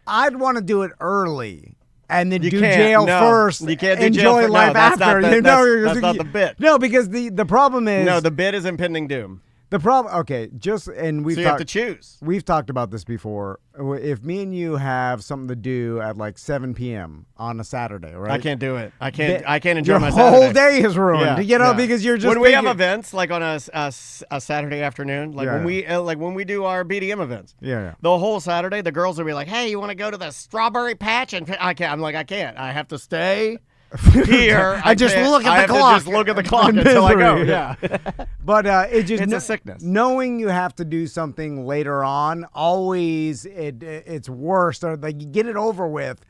I'd want to do it early and then jail first. You can't do enjoy jail life after. That's not the bit. No, because the problem is the bit is impending doom. The problem, okay, have to choose. We've talked about this before. If me and you have something to do at like 7 p.m. on a Saturday, right? I can't do it. I can't enjoy my Saturday. Your whole day is ruined, because you're just when we have events like on a Saturday afternoon, like when we do our BDM events. Yeah. The whole Saturday, the girls will be like, "Hey, you want to go to the strawberry patch?" And I can't. I'm like, I can't. I have to stay here. I just look at the clock. Just look at the clock until I go. Yeah. But it's a sickness. Knowing you have to do something later on, always it's worse. Or like you get it over with,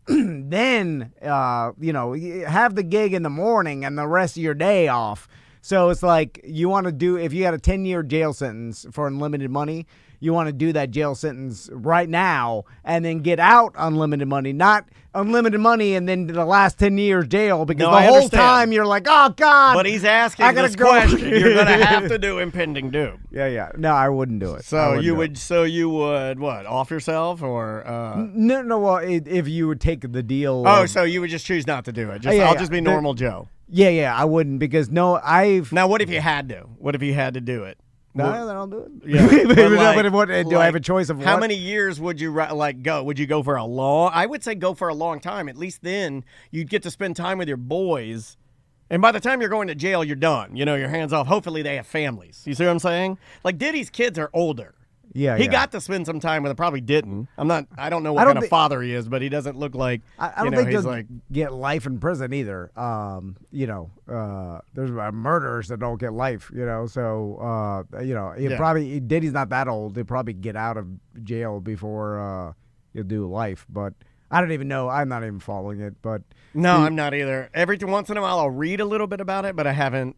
then you have the gig in the morning and the rest of your day off. So it's like you want to do, if you had a 10-year jail sentence for unlimited money, you want to do that jail sentence right now and then get out unlimited money, not unlimited money and then the last 10 years jail, because the whole time you're like, oh, God. But he's asking this question. You're going to have to do impending doom. Yeah. No, I wouldn't do it. So you would what, off yourself or? No, well, if you would take the deal. So you would just choose not to do it. I'll just be normal Joe. Yeah, I wouldn't, because Now, what if you had to? What if you had to do it? No, then I'll do it. Yeah. Do I have a choice of how many years would you go? Would you go for a long? I would say go for a long time. At least then you'd get to spend time with your boys. And by the time you're going to jail, you're done. Your hands off. Hopefully they have families. You see what I'm saying? Like Diddy's kids are older. Yeah, he got to spend some time with them. Probably didn't. I don't know what kind of father he is, but he doesn't look like. I don't think he'll get life in prison either. There's murderers that don't get life. So Diddy's not that old. He'll probably get out of jail before he'll do life. But I don't even know. I'm not even following it. But no, I'm not either. Every once in a while, I'll read a little bit about it, but I haven't.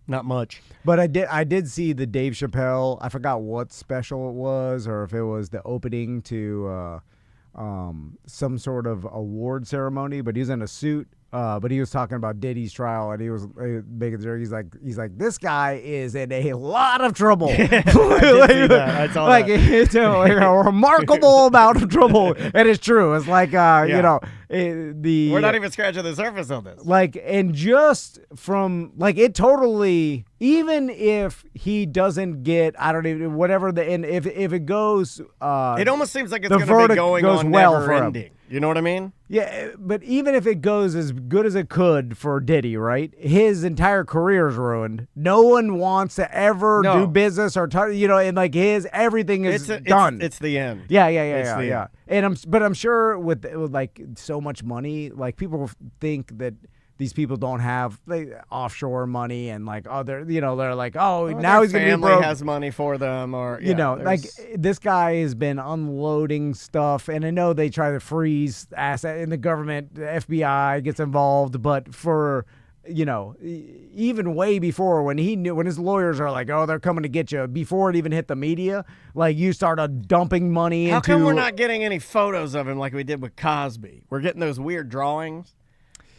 Not much. But I did see the Dave Chappelle. I forgot what special it was, or if it was the opening to some sort of award ceremony. But he was in a suit. But he was talking about Diddy's trial, and he was making sure he's like, this guy is in a lot of trouble. I did see that. I saw that. It's a remarkable amount of trouble, and it's true. It's like we're not even scratching the surface on this. And just from it totally. Even if he doesn't get, I don't even, whatever the end, if it goes, it almost seems like it's going to be going on never ending. You know what I mean? Yeah, but even if it goes as good as it could for Diddy, right? His entire career is ruined. No one wants to ever do business or and everything is done. It's the end. Yeah. But I'm sure with so much money, people think that these people don't have offshore money and they're like, now he's gonna be broke. Family has money for them, or this guy has been unloading stuff, and I know they try to freeze asset in the government, the FBI gets involved, but for even way before when his lawyers are like, oh, they're coming to get you, before it even hit the media, you started dumping money into. How come we're not getting any photos of him like we did with Cosby? We're getting those weird drawings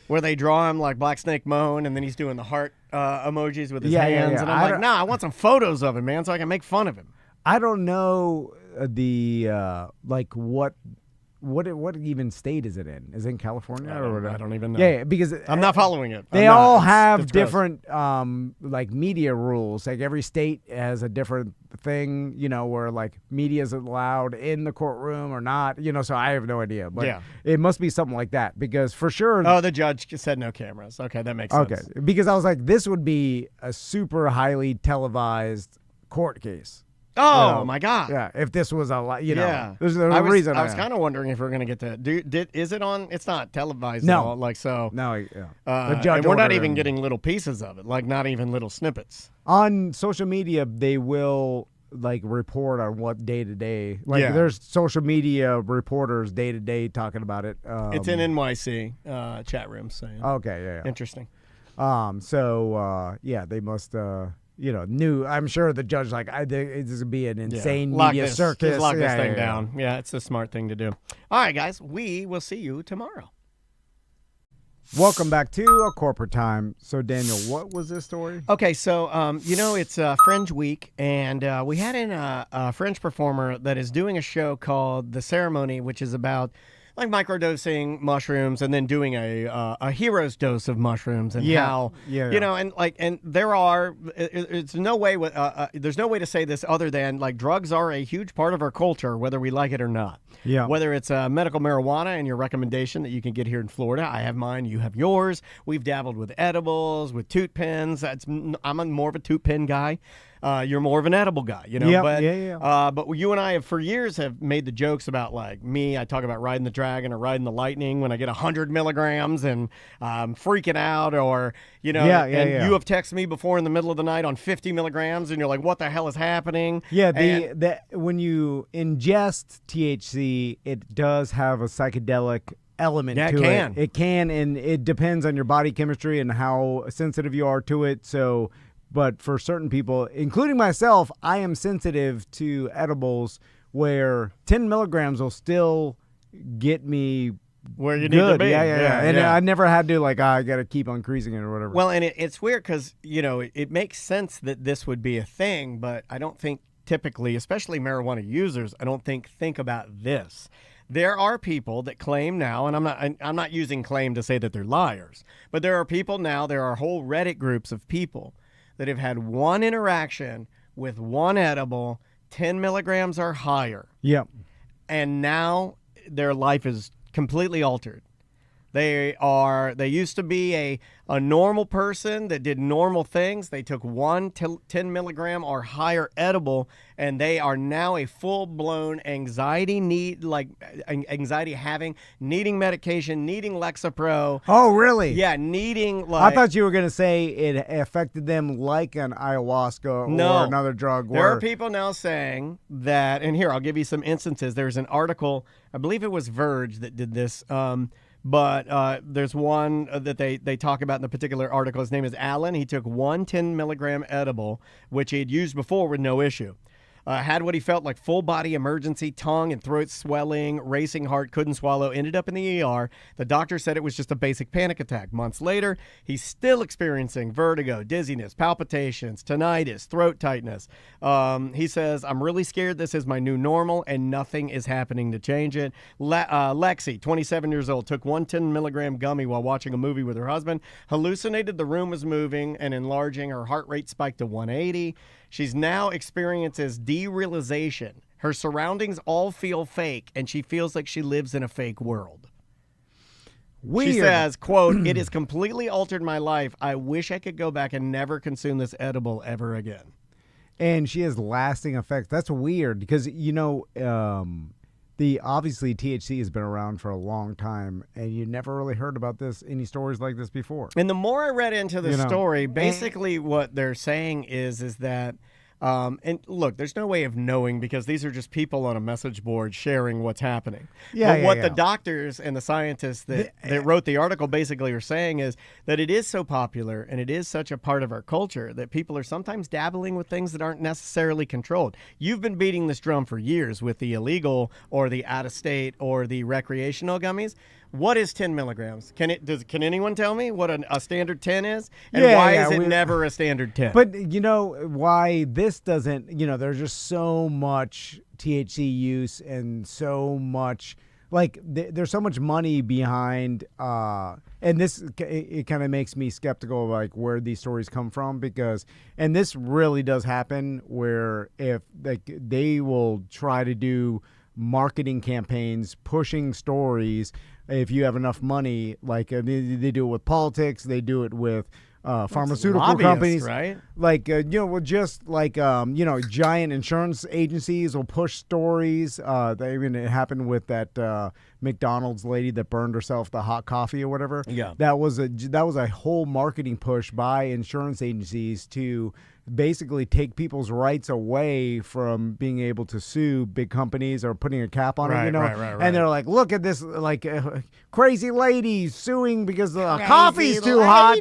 where they draw him like Black Snake Moan, and then he's doing the heart emojis with his hands. And I'm like, I want some photos of him, man, so I can make fun of him. I don't know what even state is it in? Is it in California? I don't even know. Yeah, because I'm not following it. They all have different media rules. Every state has a different thing, where media is allowed in the courtroom or not, so I have no idea. But it must be something like that, because for sure. Oh, the judge said no cameras. Okay, that makes sense. Okay, because I was like, this would be a super highly televised court case. Oh my God! Yeah, if this was yeah. there's a reason. I was kind of wondering if we're going to get that. Is it on? It's not televised No. at all. Like so. No, yeah. The judge and we're not even getting little pieces of it, like not even little snippets. On social media, they will report on what day to day. There's social media reporters day to day talking about it. It's in NYC chat room saying. Okay, yeah. Interesting. They must. I'm sure the judge this would be an insane media circus. Just lock this thing down. Yeah, it's a smart thing to do. All right, guys, we will see you tomorrow. Welcome back to A Corporate Time. So, Daniel, what was this story? Okay, so, it's Fringe Week, and we had in a Fringe performer that is doing a show called The Ceremony, which is about microdosing mushrooms and then doing a hero's dose of mushrooms and and there are it's no way there's no way to say this other than drugs are a huge part of our culture, whether we like it or not. Yeah. Whether it's medical marijuana and your recommendation that you can get here in Florida, I have mine, you have yours. We've dabbled with edibles, with toot pens. I'm more of a toot pen guy. You're more of an edible guy, But you and I for years have made the jokes about me. I talk about riding the dragon or riding the lightning when I get 100 milligrams and freaking out, or you have texted me before in the middle of the night on 50 milligrams, and you're like, "What the hell is happening?" Yeah, when you ingest THC, it does have a psychedelic element to it. It can, and it depends on your body chemistry and how sensitive you are to it. So. But for certain people, including myself, I am sensitive to edibles where 10 milligrams will still get me where you good. need to be. Yeah. And I never had to I got to keep on increasing it or whatever. Well, and it's weird because, it makes sense that this would be a thing, but I don't think typically, especially marijuana users, I don't think about this. There are people that claim now, and I'm not using claim to say that they're liars, but there are people now, there are whole Reddit groups of people that have had one interaction with one edible, 10 milligrams or higher. Yep. And now their life is completely altered. They used to be a normal person that did normal things. They took 10 milligram or higher edible, and they are now a full-blown anxiety having, needing medication, needing Lexapro. Oh, really? Yeah, needing I thought you were going to say it affected them like an ayahuasca or another drug. There are people now saying that, and here, I'll give you some instances. There's an article, I believe it was Verge that did this, but there's one that they talk about in the particular article. His name is Alan. He took 10 milligram edible, which he had used before with no issue. Had what he felt like full body emergency, tongue and throat swelling, racing heart, couldn't swallow, ended up in the ER. The doctor said it was just a basic panic attack. Months later, he's still experiencing vertigo, dizziness, palpitations, tinnitus, throat tightness. He says, I'm really scared this is my new normal and nothing is happening to change it. Lexi, 27 years old, took 10 milligram gummy while watching a movie with her husband, hallucinated the room was moving and enlarging. Her heart rate spiked to 180. She's now experiences derealization. Her surroundings all feel fake, and she feels like she lives in a fake world. Weird. She says, quote, it has completely altered my life. I wish I could go back and never consume this edible ever again. And she has lasting effects. That's weird because, obviously THC has been around for a long time, and you never really heard about any stories like this before. And the more I read into the story, basically what they're saying is that, and look, there's no way of knowing because these are just people on a message board sharing what's happening. But the doctors and the scientists that wrote the article basically are saying is that it is so popular and it is such a part of our culture that people are sometimes dabbling with things that aren't necessarily controlled. You've been beating this drum for years with the illegal or the out-of-state or the recreational gummies. What is 10 milligrams? Can anyone tell me what a standard 10 is? And why is it never a standard 10? But why this doesn't, there's just so much THC use and so much, there's so much money behind, and this, it kind of makes me skeptical of where these stories come from and this really does happen where if they will try to do marketing campaigns, pushing stories. If you have enough money, they do it with politics, they do it with pharmaceutical companies, right? Like just like giant insurance agencies will push stories. It happened with that McDonald's lady that burned herself the hot coffee or whatever. Yeah, that was a whole marketing push by insurance agencies to basically take people's rights away from being able to sue big companies or putting a cap on it, Right. And they're like, look at this, like crazy lady suing because the coffee's too hot.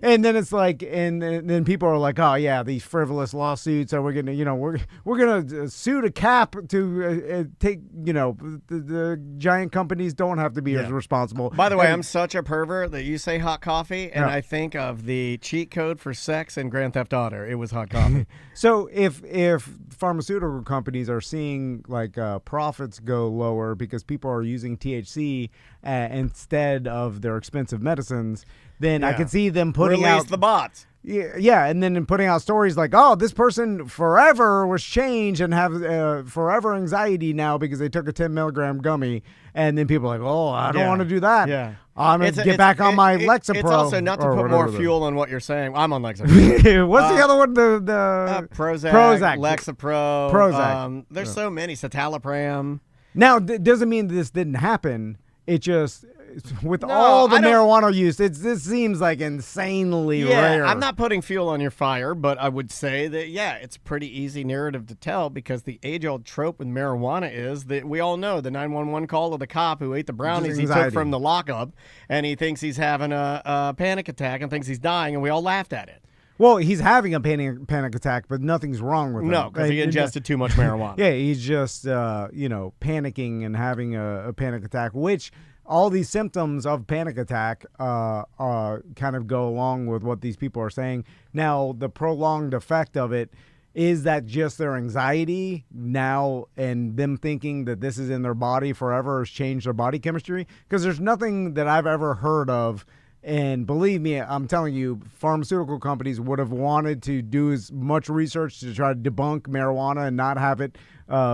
And then it's like, and then people are like, oh yeah, these frivolous lawsuits. So we're gonna, we're gonna sue to cap to take, the giant companies don't have to be as responsible. By the way, I'm such a pervert that you say hot coffee, and I think of the cheat code for sex in Grand Theft Auto. It was hot coffee. So if pharmaceutical companies are seeing like profits go lower because people are using THC instead of their expensive medicines, then I could see them putting Release the bots. Yeah, and then putting out stories like, oh, this person forever was changed and have forever anxiety now because they took a 10 milligram gummy, and then people are like, oh, I don't want to do that. Yeah. I'm going to get back on my Lexapro. It's also not to put more fuel on what you're saying. I'm on Lexapro. What's the other one? The Prozac, Lexapro. Prozac. There's so many. Citalopram. Now, doesn't mean this didn't happen. It just, with all the marijuana use, this seems like insanely rare. I'm not putting fuel on your fire, but I would say that, it's a pretty easy narrative to tell because the age-old trope with marijuana is that we all know the 911 call of the cop who ate the brownies he took from the lockup, and he thinks he's having a panic attack and thinks he's dying, and we all laughed at it. Well, he's having a panic attack, but nothing's wrong with him. No, because he ingested too much marijuana. Yeah, he's just, panicking and having a panic attack, which all these symptoms of panic attack kind of go along with what these people are saying. Now, the prolonged effect of it, is that just their anxiety now and them thinking that this is in their body forever has changed their body chemistry? Because there's nothing that I've ever heard of. And believe me, I'm telling you, pharmaceutical companies would have wanted to do as much research to try to debunk marijuana and not have it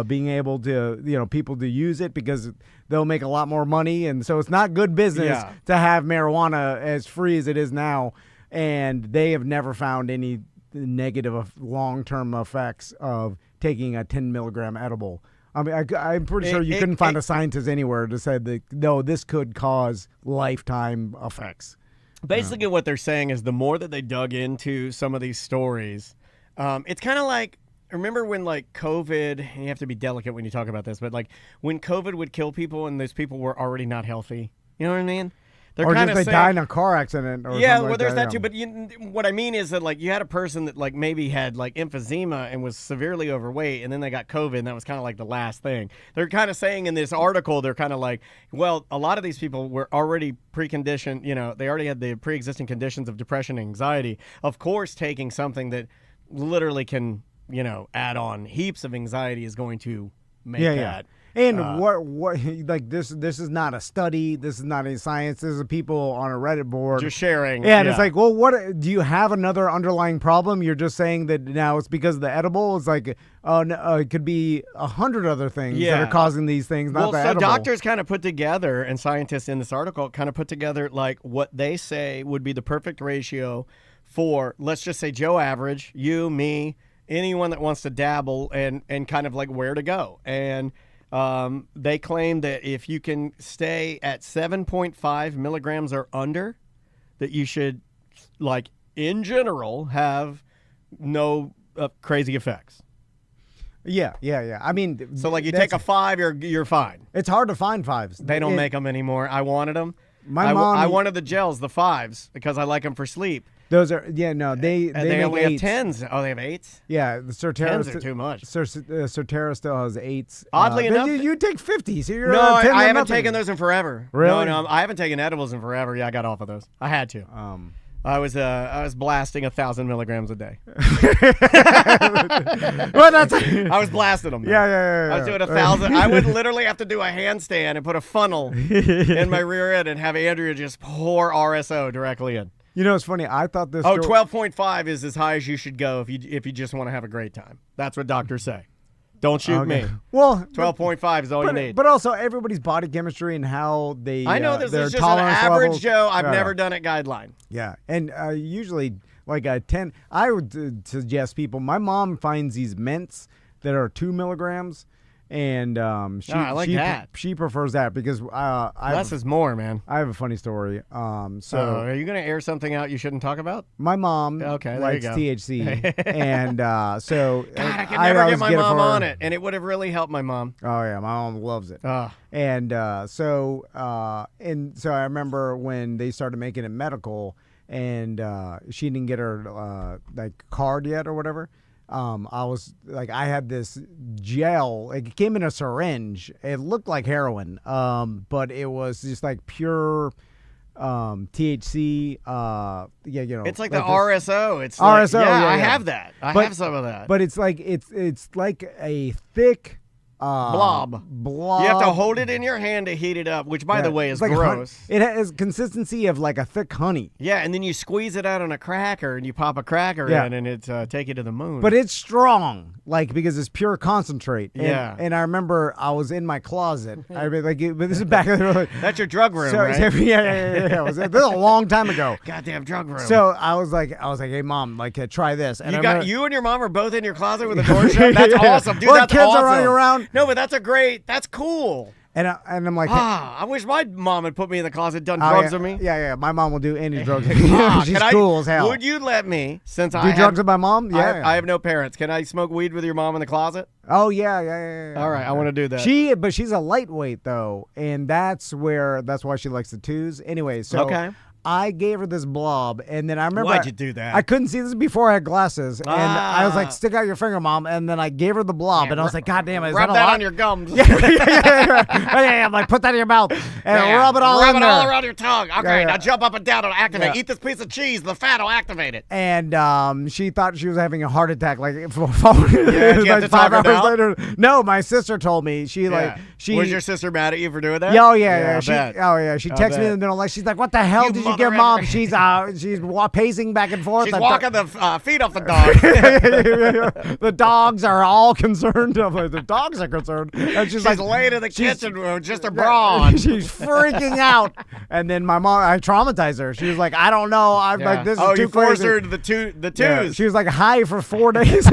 being able to, people to use it because they'll make a lot more money. And so it's not good business to have marijuana as free as it is now. And they have never found any negative long-term effects of taking a 10 milligram edible. I mean, I'm pretty sure you couldn't find a scientist anywhere to say that, no, this could cause lifetime effects. Basically, what they're saying is the more that they dug into some of these stories, it's kind of like, remember when like COVID, and you have to be delicate when you talk about this, but like when COVID would kill people and those people were already not healthy. You know what I mean? They're or just they died in a car accident. Or yeah, something well, like there's that yeah. too. But what I mean is that like you had a person that like maybe had like emphysema and was severely overweight, and then they got COVID, and that was kind of like the last thing. They're kind of saying in this article, they're kind of like, well, a lot of these people were already preconditioned. They already had the pre-existing conditions of depression and anxiety. Of course, taking something that literally can add on heaps of anxiety is going to make that. Yeah. And what like this is not a study. This is not any science. This is people on a Reddit board just sharing. And it's like, well, what do you have another underlying problem? You're just saying that now it's because of the edible. It's like, it could be 100 other things that are causing these things. Not the edible. Doctors kind of put together, and scientists in this article kind of put together like what they say would be the perfect ratio for, let's just say, Joe Average, you, me, anyone that wants to dabble, and kind of like where to go. And they claim that if you can stay at 7.5 milligrams or under, that you should, like, in general, have no crazy effects. Yeah. I mean, so like you take a 5, you're fine. It's hard to find 5s. They don't make them anymore. I wanted them. My mom. I wanted the gels, the 5s, because I like them for sleep. Those are they only have 8s. 10s. Oh, they have 8s. Yeah, the Certera 10s are too much. Certera still has 8s. Oddly enough, you take 50. So you're no, 10 I haven't nothing. taken those in forever. Really? No, I haven't taken edibles in forever. Yeah, I got off of those. I had to. I was blasting 1,000 milligrams a day. I was blasting them. Yeah. I was doing 1,000. I would literally have to do a handstand and put a funnel in my rear end and have Andrea just pour RSO directly in. It's funny. I thought this. 12.5 is as high as you should go if you just want to have a great time. That's what doctors say. Don't shoot me. Well, 12.5 is all you need. But also everybody's body chemistry and how they. I know this their is just an tolerance average levels. Joe. I've never done it guideline. Yeah, and usually like a 10. I would suggest people. My mom finds these mints that are 2 milligrams. And I like that. She prefers that because less is more, man. I have a funny story. So are you going to air something out you shouldn't talk about? My mom likes THC, and so God, I could never get my mom on it, and it would have really helped my mom. Oh yeah, my mom loves it. And so I remember when they started making it medical, and she didn't get her like card yet or whatever. I was like, I had this gel. It came in a syringe. It looked like heroin, but it was just like pure THC. It's like the RSO. It's RSO. Like, yeah, I have that. I have some of that. But it's like a thick. Blob. You have to hold it in your hand to heat it up, which, by the way, is like gross. It has consistency of like a thick honey. Yeah, and then you squeeze it out on a cracker, and you pop a cracker in, and it take you to the moon. But it's strong, like because it's pure concentrate. Yeah. And I remember I was in my closet. I mean, like, but this is back in the That's your drug room, right? Yeah. This is a long time ago. Goddamn drug room. So I was like, hey mom, like try this. And you and your mom are both in your closet with a door shut. That's awesome, dude. That's kids awesome. are running around. No, but that's cool. And I'm like, I wish my mom had put me in the closet, done drugs with me. Yeah. My mom will do any drugs. She's Can cool as hell. Would you let me, since do drugs with my mom? Yeah. I have no parents. Can I smoke weed with your mom in the closet? Oh yeah. All right, I want to do that. But she's a lightweight though, and that's why she likes the twos. Anyway, so okay. I gave her this blob, and then I remember Why'd you do that? I couldn't see this before I had glasses, and I was like, "Stick out your finger, mom." And then I gave her the blob, and I was like, "God damn it, is rub that that a lot?" on your gums. Yeah. I'm like, "Put that in your mouth and rub it all in there. Rub it all around your tongue." Okay, now jump up and down and activate. Yeah. Eat this piece of cheese. The fat will activate it. And she thought she was having a heart attack, like, did you have to 5 talk her hours down? later. No, my sister told me. She was your sister mad at you for doing that? Yeah. She texted me in the middle, like, she's like, "What the hell did you get, mom?" She's pacing back and forth. She's walking the feet off the dog. The dogs are all concerned. The dogs are concerned. And she's like laying in the kitchen with just a bra on. She's freaking out. And then my mom, I traumatized her. She was like, "I don't know. I'm like, this is too you crazy." forced her to the twos. Yeah. She was like high for 4 days.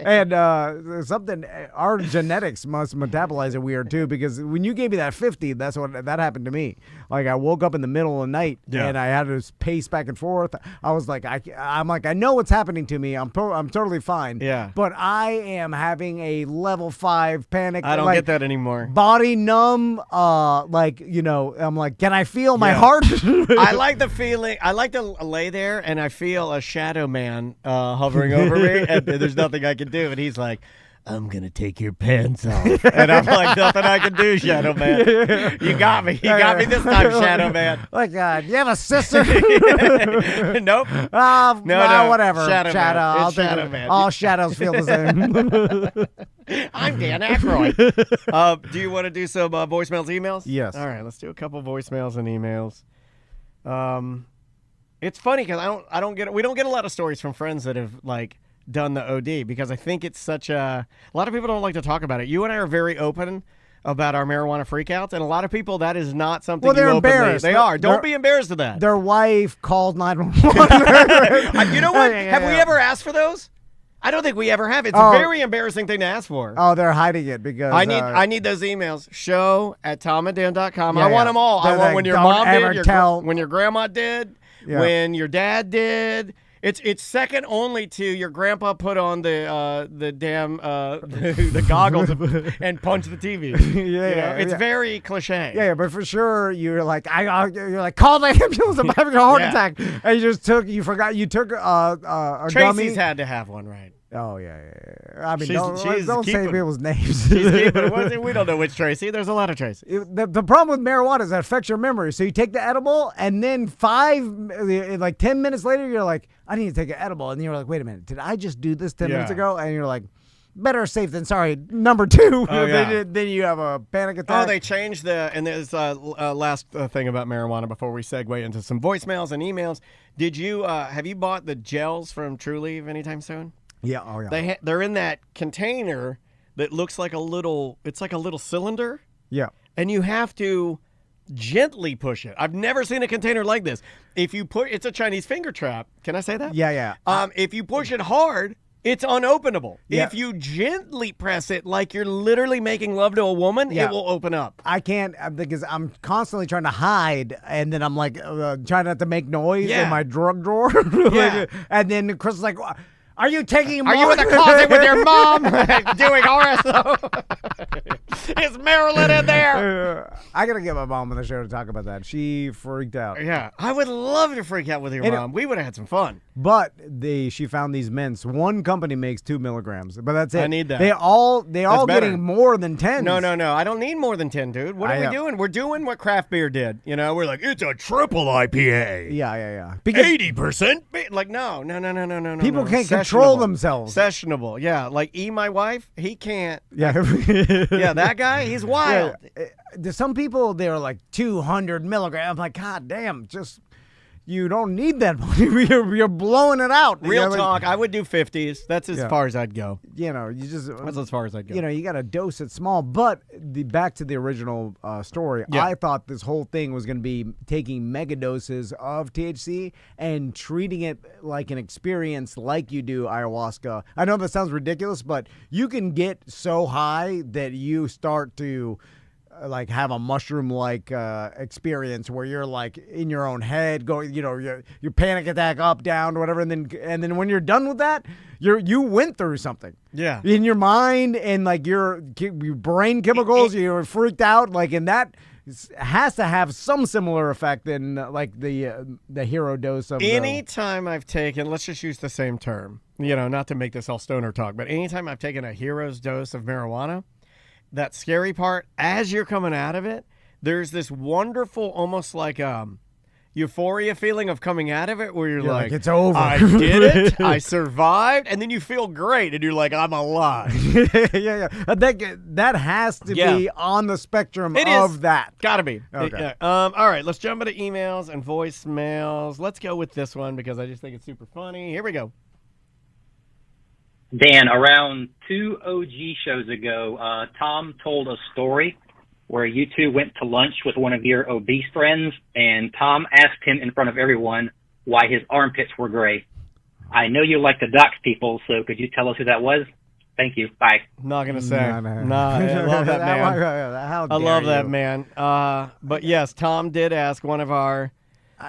And our genetics must metabolize it weird too, because when you gave me that 50, that happened to me. Like I woke up in the middle of the night and I had to pace back and forth. I was like, I know what's happening to me. I'm totally fine. Yeah. But I am having a level 5 panic. I don't get that anymore. Body numb. I'm like, can I feel my heart? I like the feeling. I like to lay there and I feel a shadow man hovering over me, and there's nothing I can do. And he's like, "I'm going to take your pants off." And I'm like, "Nothing I can do, Shadow Man." You got me. You got me this time, Shadow Man. Like, you have a sister? Nope. No, whatever. Shadow Man. Shadow Man. All shadows feel the same. I'm Dan Aykroyd. Do you want to do some voicemails, emails? Yes. All right, let's do a couple voicemails and emails. It's funny because we don't get a lot of stories from friends that have like done the OD, because I think it's such a lot of people don't like to talk about it. You and I are very open about our marijuana freakouts, and a lot of people, that is not something they're embarrassed. They are. Don't be embarrassed of that. Their wife called 911. You know what? Have we ever asked for those? I don't think we ever have. It's a very embarrassing thing to ask for. Oh, they're hiding it because I need those emails. show@tomandan.com. I want them all. I want when your mom did, when your grandma did, when your dad did. It's second only to your grandpa put on the damn the goggles and punch the TV. It's very cliche. Yeah, but for sure you're like call the ambulance. I'm having a heart attack, and you took a Tracy's gummy. had to have one, right? Oh yeah. I mean, don't say keeping, people's names. She's keeping, we don't know which Tracy. There's a lot of Tracy. The problem with marijuana is that it affects your memory. So you take the edible, and then 10 minutes later, you're like, I need to take an edible, and you're like, wait a minute, did I just do this 10 minutes ago? And you're like, better safe than sorry. Number 2. Then you have a panic attack. Oh, they changed and there's last thing about marijuana before we segue into some voicemails and emails. Did you have you bought the gels from True Leave anytime soon? Yeah. Oh yeah. They're in that container that looks like it's like a little cylinder, Yeah. and you have to gently push it. I've never seen a container like this. If you it's a Chinese finger trap. Can I say that? Yeah. Yeah. If you push it hard, it's unopenable. Yeah. If you gently press it like you're literally making love to a woman, Yeah. it will open up. I can't because I'm constantly trying to hide, and then I'm like trying not to make noise Yeah. in my drug drawer. Yeah. And then Chris is like, "Are you taking? Are you in the closet with your mom doing RSO? Is Marilyn in there? I gotta get my mom on the show to talk about that. She freaked out. Yeah, I would love to freak out with your mom. We would have had some fun. But she found these mints. One company makes 2 milligrams, but that's it. I need that. They're all better. getting more than 10. No. I don't need more than 10, dude. What are we doing? We're doing what craft beer did. You know, we're like, it's a triple IPA. Yeah. Because 80%. Like, no. people can't control themselves. Sessionable. Yeah. Like my wife, he can't. Yeah. Yeah, that guy, he's wild. Yeah. There's some people, they're like 200 milligrams. I'm like, God damn, you don't need that much. You're blowing it out. Real talk, I would do 50s. That's as far as I'd go. That's as far as I'd go. You got to dose it small. But back to the original story, I thought this whole thing was going to be taking mega doses of THC and treating it like an experience like you do ayahuasca. I know that sounds ridiculous, but you can get so high that you start to like have a mushroom like experience where you're like in your own head going, your panic attack up, down, whatever, and then when you're done with that, you went through something in your mind, and like your brain chemicals, you're freaked out, like, and that has to have some similar effect than like the hero dose of anytime I've taken, let's just use the same term, not to make this all stoner talk, but anytime I've taken a hero's dose of marijuana, that scary part, as you're coming out of it, there's this wonderful, almost like euphoria feeling of coming out of it where you're like, it's over. I did it. I survived. And then you feel great and you're like, I'm alive. Yeah. That has to be on the spectrum of that. Gotta be. Okay. All right, let's jump into emails and voicemails. Let's go with this one because I just think it's super funny. Here we go. Dan, around 2 OG shows ago, Tom told a story where you two went to lunch with one of your obese friends, and Tom asked him in front of everyone why his armpits were gray. I know you like to dox people, so could you tell us who that was? Thank you. Bye. Not going to say. No. I love that man. How I love that you. man. But yes, Tom did ask one of our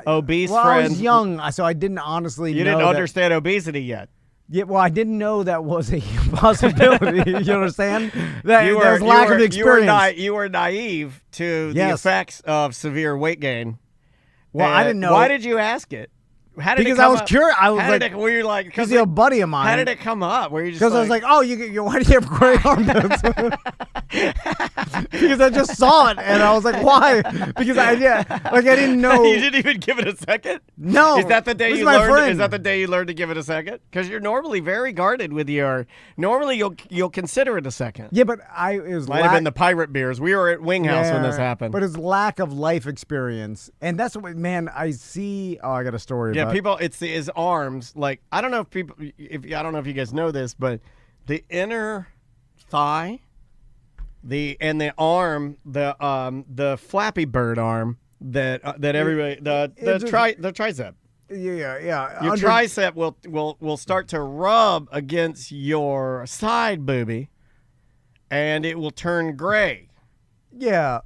obese friends. friends. I was young, so I didn't honestly know. You didn't understand obesity yet. Yeah, well, I didn't know that was a possibility. You understand? There's lack of experience. You were naive to the effects of severe weight gain. Well, I didn't know. Why did you ask it? How did because it come I was up? curious. I was how like, did it, were you like, because he's a buddy of mine. How did it come up? Were you just because I was like, oh, why do you have gray armpits? Because I just saw it and I was like, why? Because I didn't know. You didn't even give it a second? No. Is that the day you learned? Is that the day you learned to give it a second? Because you're normally very guarded with your. Normally you'll consider it a second. Yeah, but it might have been the pirate beers. We were at Wing House when this happened. But it's lack of life experience, and that's what I see. Oh, I got a story. Yeah, about people. It's his arms. Like I don't know if you guys know this, but the inner thigh, the arm, the Flappy Bird arm that everybody the tricep. Yeah. Your tricep will start to rub against your side boobie, and it will turn gray. Yeah,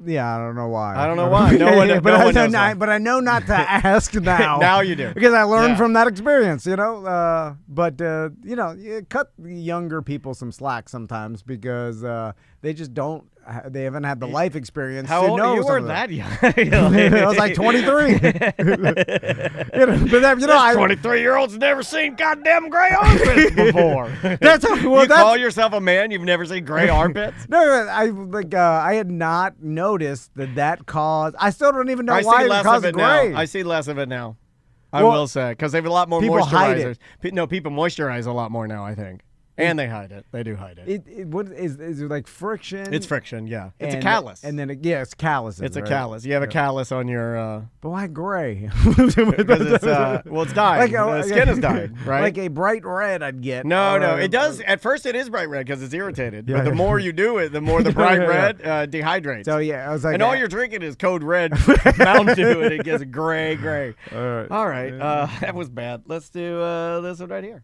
I don't know why. I don't know why. No one knows why. But I know not to ask now. Now you do. Because I learned from that experience, But, you cut younger people some slack sometimes because they just don't. They haven't had the life experience. How to old know you were that young? I was like 23. But 23-year-old's never seen goddamn gray armpits before. You call yourself a man? You've never seen gray armpits? No, I had not noticed that caused. I still don't even know why it caused gray. I see less of it now. I will say because they have a lot more people moisturizers. hide it. No, people moisturize a lot more now, I think. And they hide it. They do hide it. What is it like friction? It's friction, yeah. It's a callus. And then, it's calluses. It's a right? callus. You have a callus on your... But why gray? Because it's, it's dyed. The skin is dyed, right? Like a bright red I'd get. No. It does. At first, it is bright red because it's irritated. But the more you do it, the more the bright red dehydrates. So, I was like... And all you're drinking is Code Red Mountain Dew, and it gets gray. All right. That was bad. Let's do this one right here.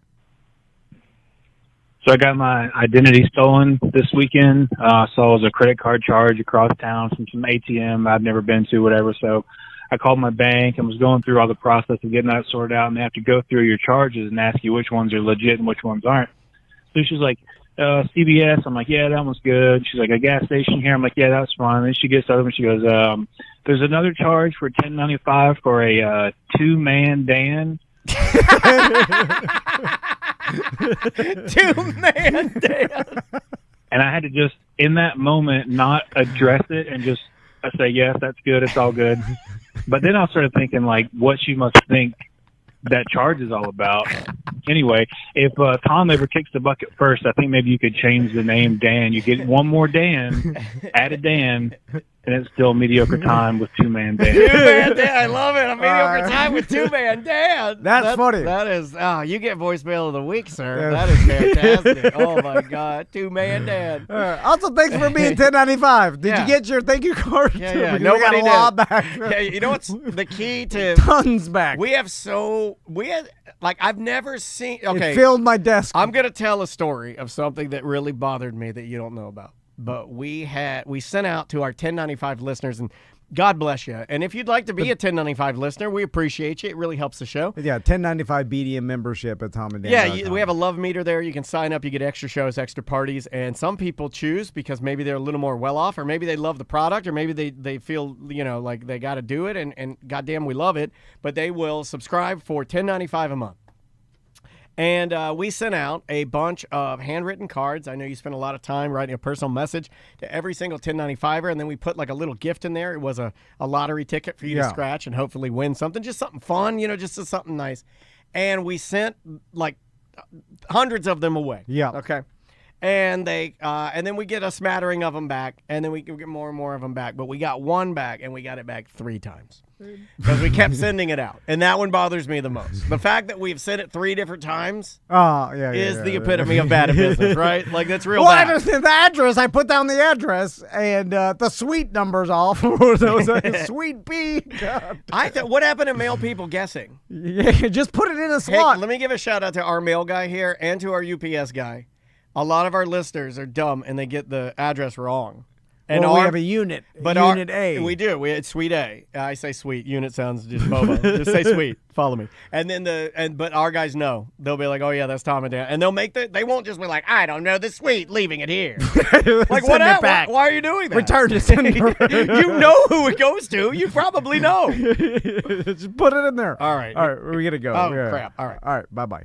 So I got my identity stolen this weekend. So it was a credit card charge across town from some ATM I've never been to, whatever. So I called my bank and was going through all the process of getting that sorted out. And they have to go through your charges and ask you which ones are legit and which ones aren't. So she's like, CBS. I'm like, yeah, that one's good. She's like, a gas station here. I'm like, yeah, that's fine. And then she gets over and she goes, there's another charge for $10.95 for a two-man Dan. 2-man Dan. And I had to just, in that moment, not address it and just say, yes, that's good. It's all good. But then I started thinking, like, what she must think that charge is all about. Anyway, if Tom ever kicks the bucket first, I think maybe you could change the name Dan. You get one more Dan, add a Dan, and it's still mediocre time with two-man Dan. Two-man Dan, I love it. A mediocre time with two-man Dan. That's funny. That is, you get voicemail of the week, sir. That is fantastic. Oh, my God. Two-man Dan. Also, thanks for being 1095. Did you get your thank you card? Yeah. Nobody got a lot back. Yeah, you know what's the key to... Tons back. I've never seen... Okay. It filled my desk. I'm going to tell a story of something that really bothered me that you don't know about. But we sent out to our 1095 listeners, and God bless you. And if you'd like to be a 1095 listener, we appreciate you. It really helps the show. Yeah, 1095 BDM membership at Tom and Dan. Yeah, we have a love meter there. You can sign up. You get extra shows, extra parties. And some people choose because maybe they're a little more well-off, or maybe they love the product, or maybe they feel, like they got to do it, and goddamn, we love it. But they will subscribe for $10.95 a month. And we sent out a bunch of handwritten cards. I know you spent a lot of time writing a personal message to every single 1095er, and then we put like a little gift in there. It was a lottery ticket for you to scratch and hopefully win something, just something fun, just something nice. And we sent like hundreds of them away. Yeah. Okay. And and then we get a smattering of them back, and then we get more and more of them back. But we got one back, and we got it back 3 times because we kept sending it out, and that one bothers me the most. The fact that we've sent it 3 different times, is the epitome of bad at business, right? Like that's real bad. Well, the address, I put down the address, and the suite number's off. Suite B. What happened to mail people guessing? Yeah, just put it in a slot. Hey, let me give a shout out to our mail guy here and to our UPS guy. A lot of our listeners are dumb and they get the address wrong. And we have a unit, unit A. We do. We had Suite A. I say Suite. Unit sounds just bobo. Just say Suite. Follow me. And then but our guys know. They'll be like, oh yeah, that's Tom and Dan. And they'll they won't just be like, I don't know the Suite, leaving it here. Like what? Why are you doing that? Return to sender. You know who it goes to. You probably know. Just put it in there. All right. All right. We're gonna go. Oh crap. All right. All right. Bye bye.